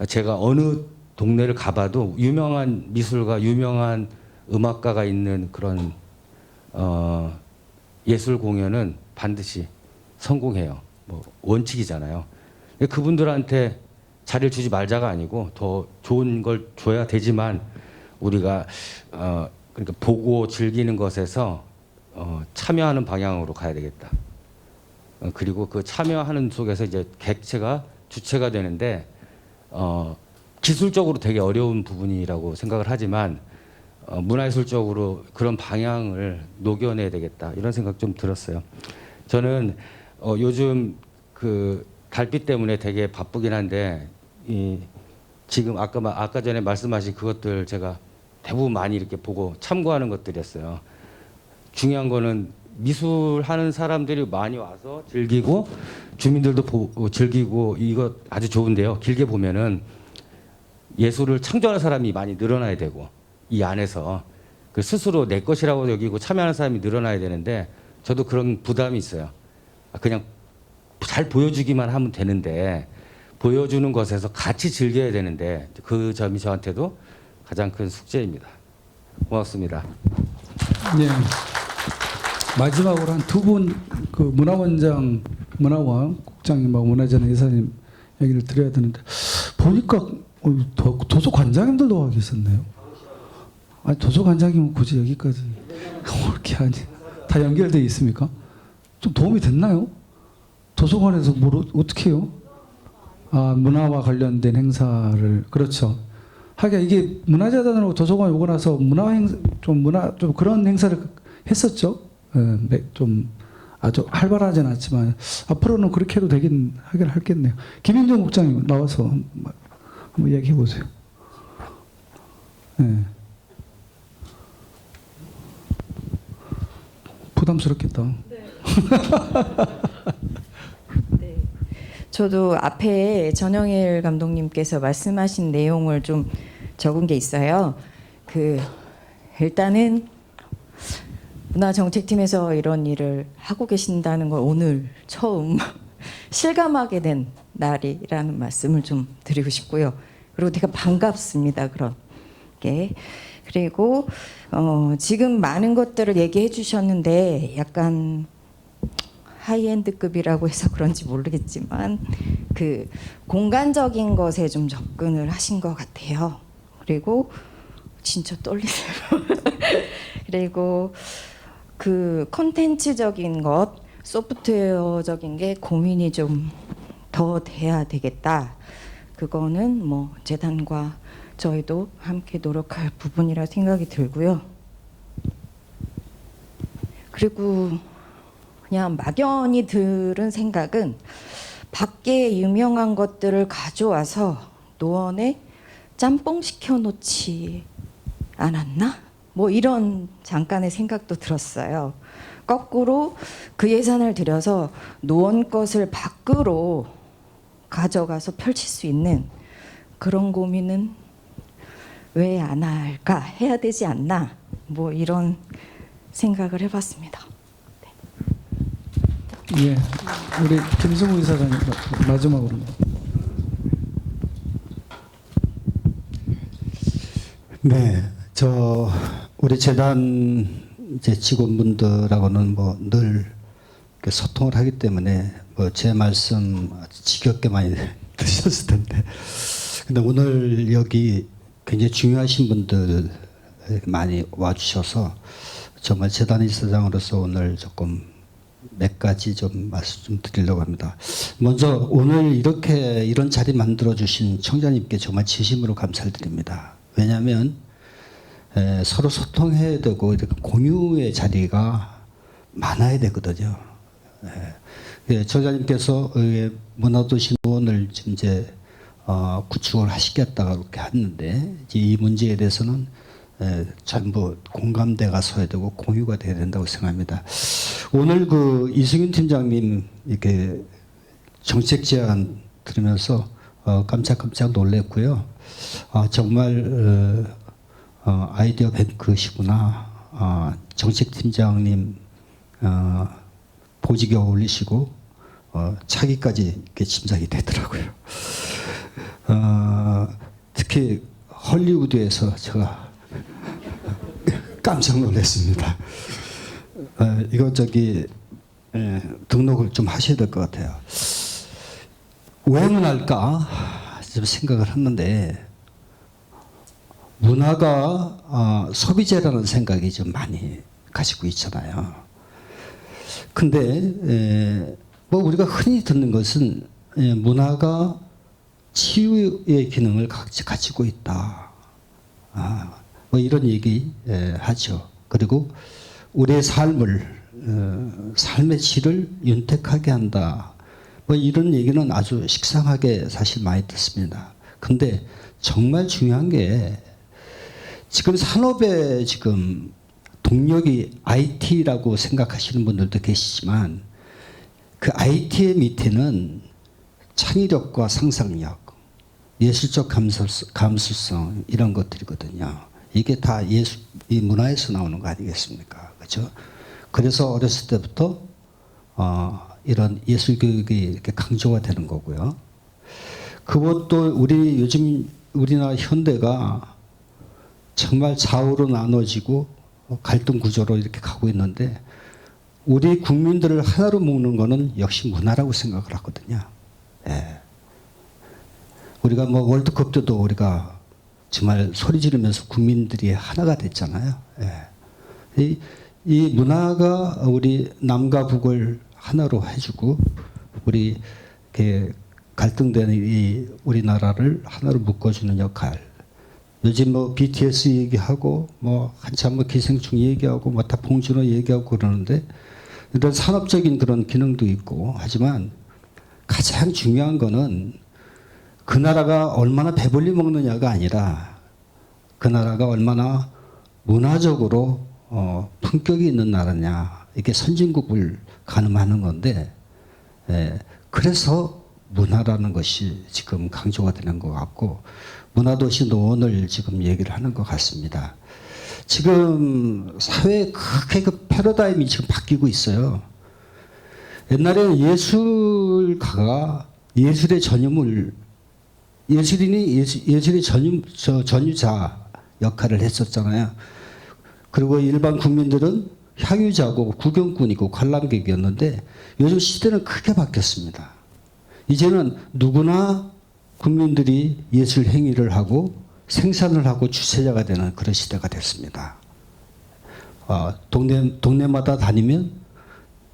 제가 어느 동네를 가봐도 유명한 미술가, 유명한 음악가가 있는 그런 예술 공연은 반드시 성공해요. 뭐 원칙이잖아요. 그분들한테 자리를 주지 말자가 아니고 더 좋은 걸 줘야 되지만, 우리가 그러니까 보고 즐기는 것에서 참여하는 방향으로 가야 되겠다. 그리고 그 참여하는 속에서 이제 객체가 주체가 되는데, 기술적으로 되게 어려운 부분이라고 생각을 하지만 문화예술적으로 그런 방향을 녹여내야 되겠다, 이런 생각 좀 들었어요. 저는 요즘 그 달빛 때문에 되게 바쁘긴 한데, 지금 아까 전에 말씀하신 그것들 제가 대부분 많이 이렇게 보고 참고하는 것들이었어요. 중요한 거는 미술 하는 사람들이 많이 와서 즐기고 주민들도 보고 즐기고, 이거 아주 좋은데요. 길게 보면은 예술을 창조하는 사람이 많이 늘어나야 되고, 이 안에서 그 스스로 내 것이라고 여기고 참여하는 사람이 늘어나야 되는데, 저도 그런 부담이 있어요. 그냥 잘 보여주기만 하면 되는데, 보여주는 것에서 같이 즐겨야 되는데, 그 점이 저한테도 가장 큰 숙제입니다. 고맙습니다. 네. 마지막으로 한 두 분, 그 문화원장, 문화원 국장님하고 문화재단 이사님 얘기를 드려야 되는데, 보니까 도서관장님들도 와 계셨네요. 아니, 도서관장님은 굳이 여기까지 이렇게 하니 다 연결돼 있습니까? 좀 도움이 됐나요? 도서관에서 뭘 어떻게 해요? 아, 문화와 관련된 행사를, 그렇죠. 하긴 이게 문화재단으로 도서관에 오고 나서 좀 그런 행사를 했었죠. 좀 아주 활발하진 않지만 앞으로는 그렇게 해도 하긴 하겠네요. 김윤정 국장님 나와서 한번 얘기해 보세요. 네. 부담스럽겠다. 네. 저도 앞에 전영일 감독님께서 말씀하신 내용을 좀 적은 게 있어요. 일단은 문화정책팀에서 이런 일을 하고 계신다는 걸 오늘 처음 실감하게 된 날이라는 말씀을 좀 드리고 싶고요. 그리고 되게 반갑습니다. 그런 게. 그리고 지금 많은 것들을 얘기해 주셨는데 약간 하이엔드급이라고 해서 그런지 모르겠지만 그 공간적인 것에 좀 접근을 하신 것 같아요. 그리고 진짜 떨리세요. 그리고 그 콘텐츠적인 것, 소프트웨어적인 게 고민이 좀 더 돼야 되겠다. 그거는 뭐 재단과 저희도 함께 노력할 부분이라 생각이 들고요. 그리고 그냥 막연히 들은 생각은 밖에 유명한 것들을 가져와서 노원에 짬뽕 시켜놓지 않았나? 뭐 이런 잠깐의 생각도 들었어요. 거꾸로 그 예산을 들여서 노원 것을 밖으로 가져가서 펼칠 수 있는 그런 고민은 왜 안 할까? 해야 되지 않나? 뭐 이런 생각을 해봤습니다. 예, 우리 김성우 이사장님 마지막으로. 네, 우리 재단 이제 직원분들하고는 뭐 늘 소통을 하기 때문에 뭐 제 말씀 아주 지겹게 많이 들으셨을 텐데, 근데 오늘 여기 굉장히 중요하신 분들 많이 와주셔서 정말 재단 이사장으로서 오늘 조금 몇 가지 좀 말씀 좀 드리려고 합니다. 먼저 오늘 이런 자리 만들어 주신 청자님께 정말 진심으로 감사를 드립니다. 왜냐하면 서로 소통해야 되고 이렇게 공유의 자리가 많아야 되거든요. 청자님께서 문화도시 노원을 지금 이제 구축을 하시겠다고 그렇게 했는데 이 문제에 대해서는 전부 공감대가 서야 되고 공유가 돼야 된다고 생각합니다. 오늘 그 이승윤 팀장님 이렇게 정책 제안 들으면서 깜짝깜짝 놀랐고요. 정말 아이디어 뱅크시구나. 정책팀장님 보직에 어울리시고 차기까지 이렇게 짐작이 되더라고요. 특히 헐리우드에서 제가 깜짝 놀랐습니다. 이거 등록을 좀 하셔야 될 것 같아요. 왜 문화일까 좀 생각을 했는데 문화가 소비재라는 생각이 좀 많이 가지고 있잖아요. 근데 뭐 우리가 흔히 듣는 것은 문화가 치유의 기능을 가지고 있다. 뭐 이런 얘기 하죠. 그리고 우리의 삶의 질을 윤택하게 한다. 뭐 이런 얘기는 아주 식상하게 사실 많이 듣습니다. 근데 정말 중요한 게 지금 산업의 지금 동력이 IT라고 생각하시는 분들도 계시지만 그 IT의 밑에는 창의력과 상상력, 예술적 감수성 이런 것들이거든요. 이게 다 이 문화에서 나오는 거 아니겠습니까? 그렇죠? 그래서 어렸을 때부터 이런 예술 교육이 이렇게 강조가 되는 거고요. 그것도 요즘 우리나라 현대가 정말 좌우로 나눠지고 갈등 구조로 이렇게 가고 있는데 우리 국민들을 하나로 묶는 거는 역시 문화라고 생각을 하거든요. 예. 우리가 뭐 월드컵 때도 우리가 정말 소리 지르면서 국민들이 하나가 됐잖아요. 예. 이 문화가 우리 남과 북을 하나로 해주고 우리 이렇게 갈등되는 이 우리나라를 하나로 묶어주는 역할. 요즘 뭐 BTS 얘기하고 뭐 한참 뭐 기생충 얘기하고 뭐 다 봉준호 얘기하고 그러는데 이런 산업적인 그런 기능도 있고 하지만 가장 중요한 거는 그 나라가 얼마나 배불리 먹느냐가 아니라 그 나라가 얼마나 문화적으로 품격이 있는 나라냐 이게 선진국을 가늠하는 건데 그래서 문화라는 것이 지금 강조가 되는 것 같고 문화도시 노원을 지금 얘기를 하는 것 같습니다. 지금 사회에 크게 그 패러다임이 지금 바뀌고 있어요. 옛날에는 예술가가 예술의 전유물, 예술의 전유자 역할을 했었잖아요. 그리고 일반 국민들은 향유자고 구경꾼이고 관람객이었는데 요즘 시대는 크게 바뀌었습니다. 이제는 누구나 국민들이 예술 행위를 하고 생산을 하고 주체자가 되는 그런 시대가 됐습니다. 동네마다 다니면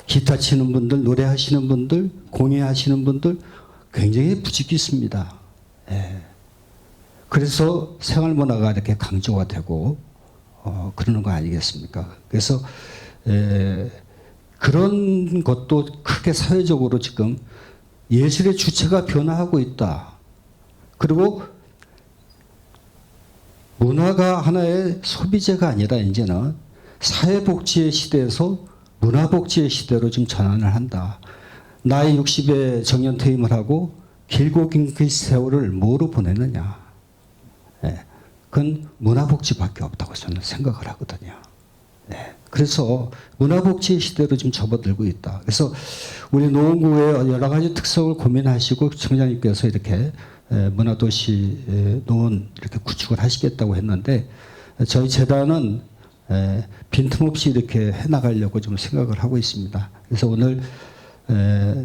기타 치는 분들, 노래하시는 분들, 공예하시는 분들 굉장히 부지기수입니다. 예. 그래서 생활문화가 이렇게 강조가 되고 그러는 거 아니겠습니까? 그래서 그런 것도 크게 사회적으로 지금 예술의 주체가 변화하고 있다. 그리고 문화가 하나의 소비재가 아니라 이제는 사회복지의 시대에서 문화복지의 시대로 지금 전환을 한다. 나이 60에 정년퇴임을 하고 길고 긴 그 세월을 뭐로 보내느냐. 그건 문화복지밖에 없다고 저는 생각을 하거든요. 그래서 문화복지 시대로 지금 접어들고 있다. 그래서 우리 노원구의 여러 가지 특성을 고민하시고 청장님께서 이렇게 문화도시 노원 이렇게 구축을 하시겠다고 했는데 저희 재단은 빈틈없이 이렇게 해나가려고 좀 생각을 하고 있습니다. 그래서 오늘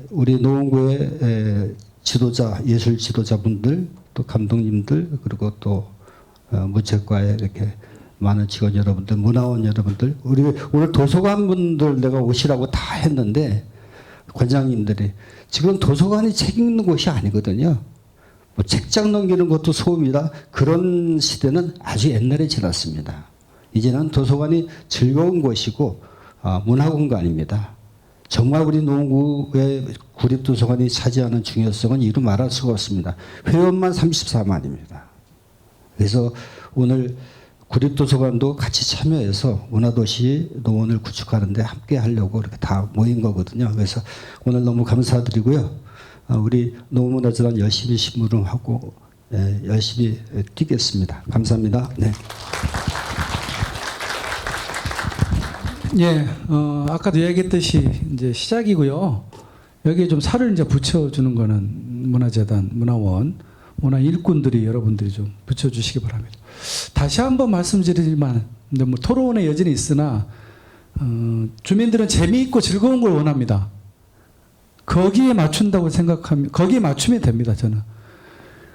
우리 노원구의 지도자, 예술 지도자분들, 또 감독님들, 그리고 또 문체과에 이렇게 많은 직원 여러분들, 문화원 여러분들, 우리 오늘 도서관 분들 내가 오시라고 다 했는데 관장님들이 지금 도서관이 책 읽는 곳이 아니거든요. 뭐 책장 넘기는 것도 소음이다. 그런 시대는 아주 옛날에 지났습니다. 이제는 도서관이 즐거운 곳이고 문화공간입니다. 정말 우리 노원구의 구립도서관이 차지하는 중요성은 이루 말할 수가 없습니다. 회원만 34만입니다. 그래서 오늘 구립도서관도 같이 참여해서 문화도시 노원을 구축하는 데 함께 하려고 이렇게 다 모인 거거든요. 그래서 오늘 너무 감사드리고요. 우리 노원문화재단 열심히 심부름하고 열심히 뛰겠습니다. 감사합니다. 네. 예, 아까도 얘기했듯이 이제 시작이고요. 여기에 좀 살을 이제 붙여주는 거는 문화재단, 문화원, 문화 일꾼들이 여러분들이 좀 붙여주시기 바랍니다. 다시 한번 말씀드리지만, 근데 뭐 토론의 여지는 있으나 주민들은 재미있고 즐거운 걸 원합니다. 거기에 맞춘다고 생각하면 거기에 맞추면 됩니다. 저는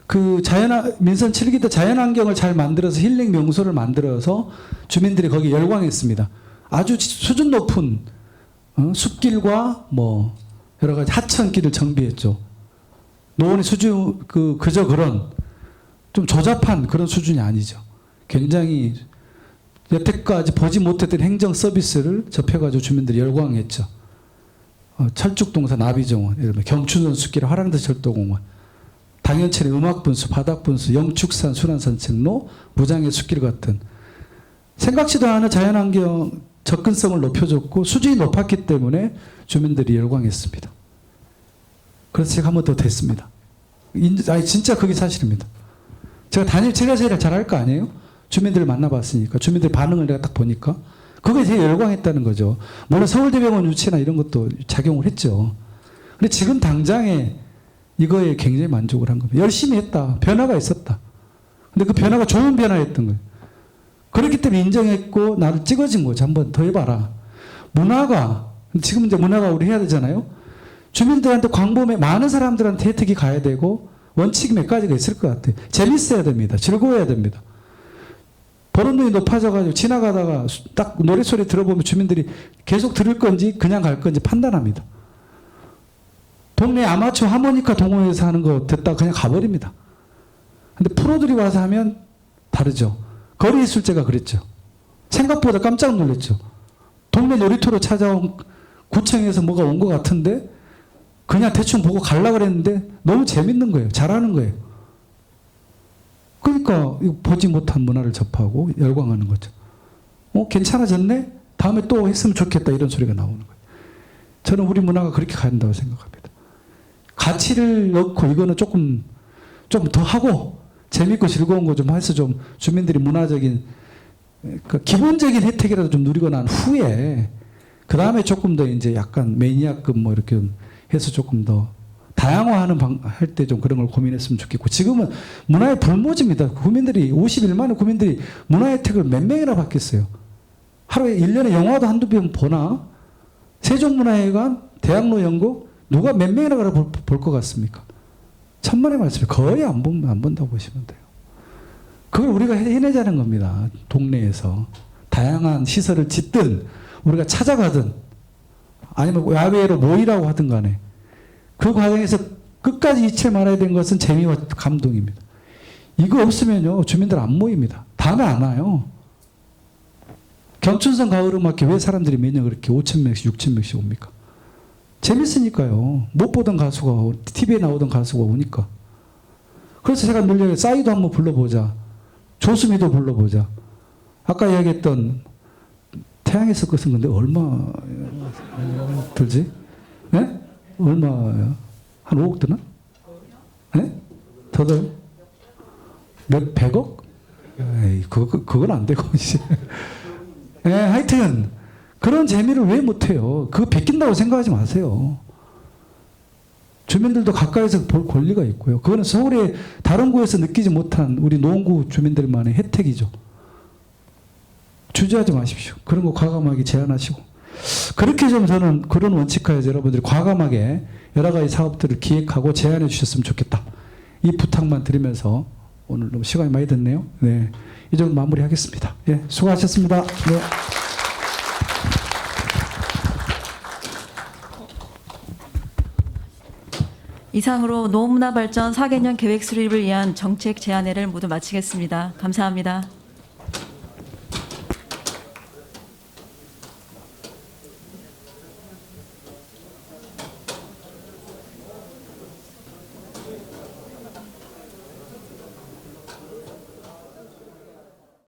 그 민선 7기 때 자연환경을 잘 만들어서 힐링 명소를 만들어서 주민들이 거기 열광했습니다. 아주 수준 높은 숲길과 뭐 여러 가지 하천길을 정비했죠. 노원의 수준 그저 그런 좀 조잡한 그런 수준이 아니죠. 굉장히 여태까지 보지 못했던 행정 서비스를 접해가지고 주민들이 열광했죠. 철쭉동사 나비정원, 경춘선 숲길, 화랑대 철도공원, 당연천의 음악분수, 바닥분수, 영축산 순환산책로, 무장의 숲길 같은 생각지도 않은 자연환경 접근성을 높여줬고 수준이 높았기 때문에 주민들이 열광했습니다. 그래서 제가 한 번 더 됐습니다. 진짜 그게 사실입니다. 제가 제일 잘할 거 아니에요? 주민들을 만나봤으니까, 주민들 반응을 내가 딱 보니까 그게 되게 열광했다는 거죠. 물론 서울대병원 유치나 이런 것도 작용을 했죠. 근데 지금 당장에 이거에 굉장히 만족을 한 겁니다. 열심히 했다. 변화가 있었다. 근데 그 변화가 좋은 변화였던 거예요. 그렇기 때문에 인정했고 나를 찍어진 거죠. 한번 더 해봐라. 문화가 지금 이제 문화가 우리 해야 되잖아요. 주민들한테 광범위에 많은 사람들한테 혜택이 가야 되고 원칙이 몇 가지가 있을 것 같아요. 재밌어야 됩니다. 즐거워야 됩니다. 보는 눈이 높아져가지고 지나가다가 딱 노래소리 들어보면 주민들이 계속 들을 건지 그냥 갈 건지 판단합니다. 동네 아마추어 하모니카 동호회에서 하는 거 듣다가 그냥 가버립니다. 근데 프로들이 와서 하면 다르죠. 거리예술제가 그랬죠. 생각보다 깜짝 놀랐죠. 동네 놀이터로 찾아온 구청에서 뭐가 온 것 같은데 그냥 대충 보고 가려고 그랬는데 너무 재밌는 거예요. 잘하는 거예요. 그러니까 보지 못한 문화를 접하고 열광하는 거죠. 괜찮아졌네? 다음에 또 했으면 좋겠다 이런 소리가 나오는 거예요. 저는 우리 문화가 그렇게 가야 한다고 생각합니다. 가치를 넣고 이거는 조금 더 하고 재밌고 즐거운 거 좀 해서 좀 주민들이 문화적인 기본적인 혜택이라도 좀 누리고 난 후에 그 다음에 조금 더 이제 약간 매니아급 뭐 이렇게 해서 조금 더 다양화하는 할 때 좀 그런 걸 고민했으면 좋겠고 지금은 문화의 불모지입니다. 국민들이 51만의 국민들이 문화 혜택을 몇 명이나 받겠어요. 하루에 1년에 영화도 한두 편 보나? 세종문화회관, 대학로 연극 누가 몇 명이나 가라 볼 것 같습니까? 천만의 말씀이 거의 안 본다고 보시면 돼요. 그걸 우리가 해내자는 겁니다. 동네에서 다양한 시설을 짓든 우리가 찾아가든 아니면 야외로 모이라고 하든 간에 그 과정에서 끝까지 잊지 말아야 되는 것은 재미와 감동입니다. 이거 없으면요 주민들 안 모입니다. 다음에 안 와요. 경춘선 가을음악회 왜 사람들이 매년 그렇게 5,000명씩 6,000명씩 옵니까? 재밌으니까요. 못 보던 가수가 TV에 나오던 가수가 오니까. 그래서 제가 늘 싸이도 한번 불러보자. 조수미도 불러보자. 아까 이야기했던 태양에서 끝은 건데 얼마 들지? 네? 얼마야? 한 5억 드나? 네? 더 들? 몇 100억? 에이, 그건 안 되고 이제. 네, 하여튼 그런 재미를 왜 못해요? 그거 베낀다고 생각하지 마세요. 주민들도 가까이서 볼 권리가 있고요. 그거는 서울의 다른 구에서 느끼지 못한 우리 노원구 주민들만의 혜택이죠. 주저하지 마십시오. 그런 거 과감하게 제안하시고. 그렇게 좀 저는 그런 원칙하에서 여러분들이 과감하게 여러 가지 사업들을 기획하고 제안해 주셨으면 좋겠다. 이 부탁만 드리면서 오늘 너무 시간이 많이 됐네요. 네. 이 정도 마무리하겠습니다. 예, 수고하셨습니다. 네. 이상으로 노원문화발전 4개년 계획 수립을 위한 정책 제안회를 모두 마치겠습니다. 감사합니다.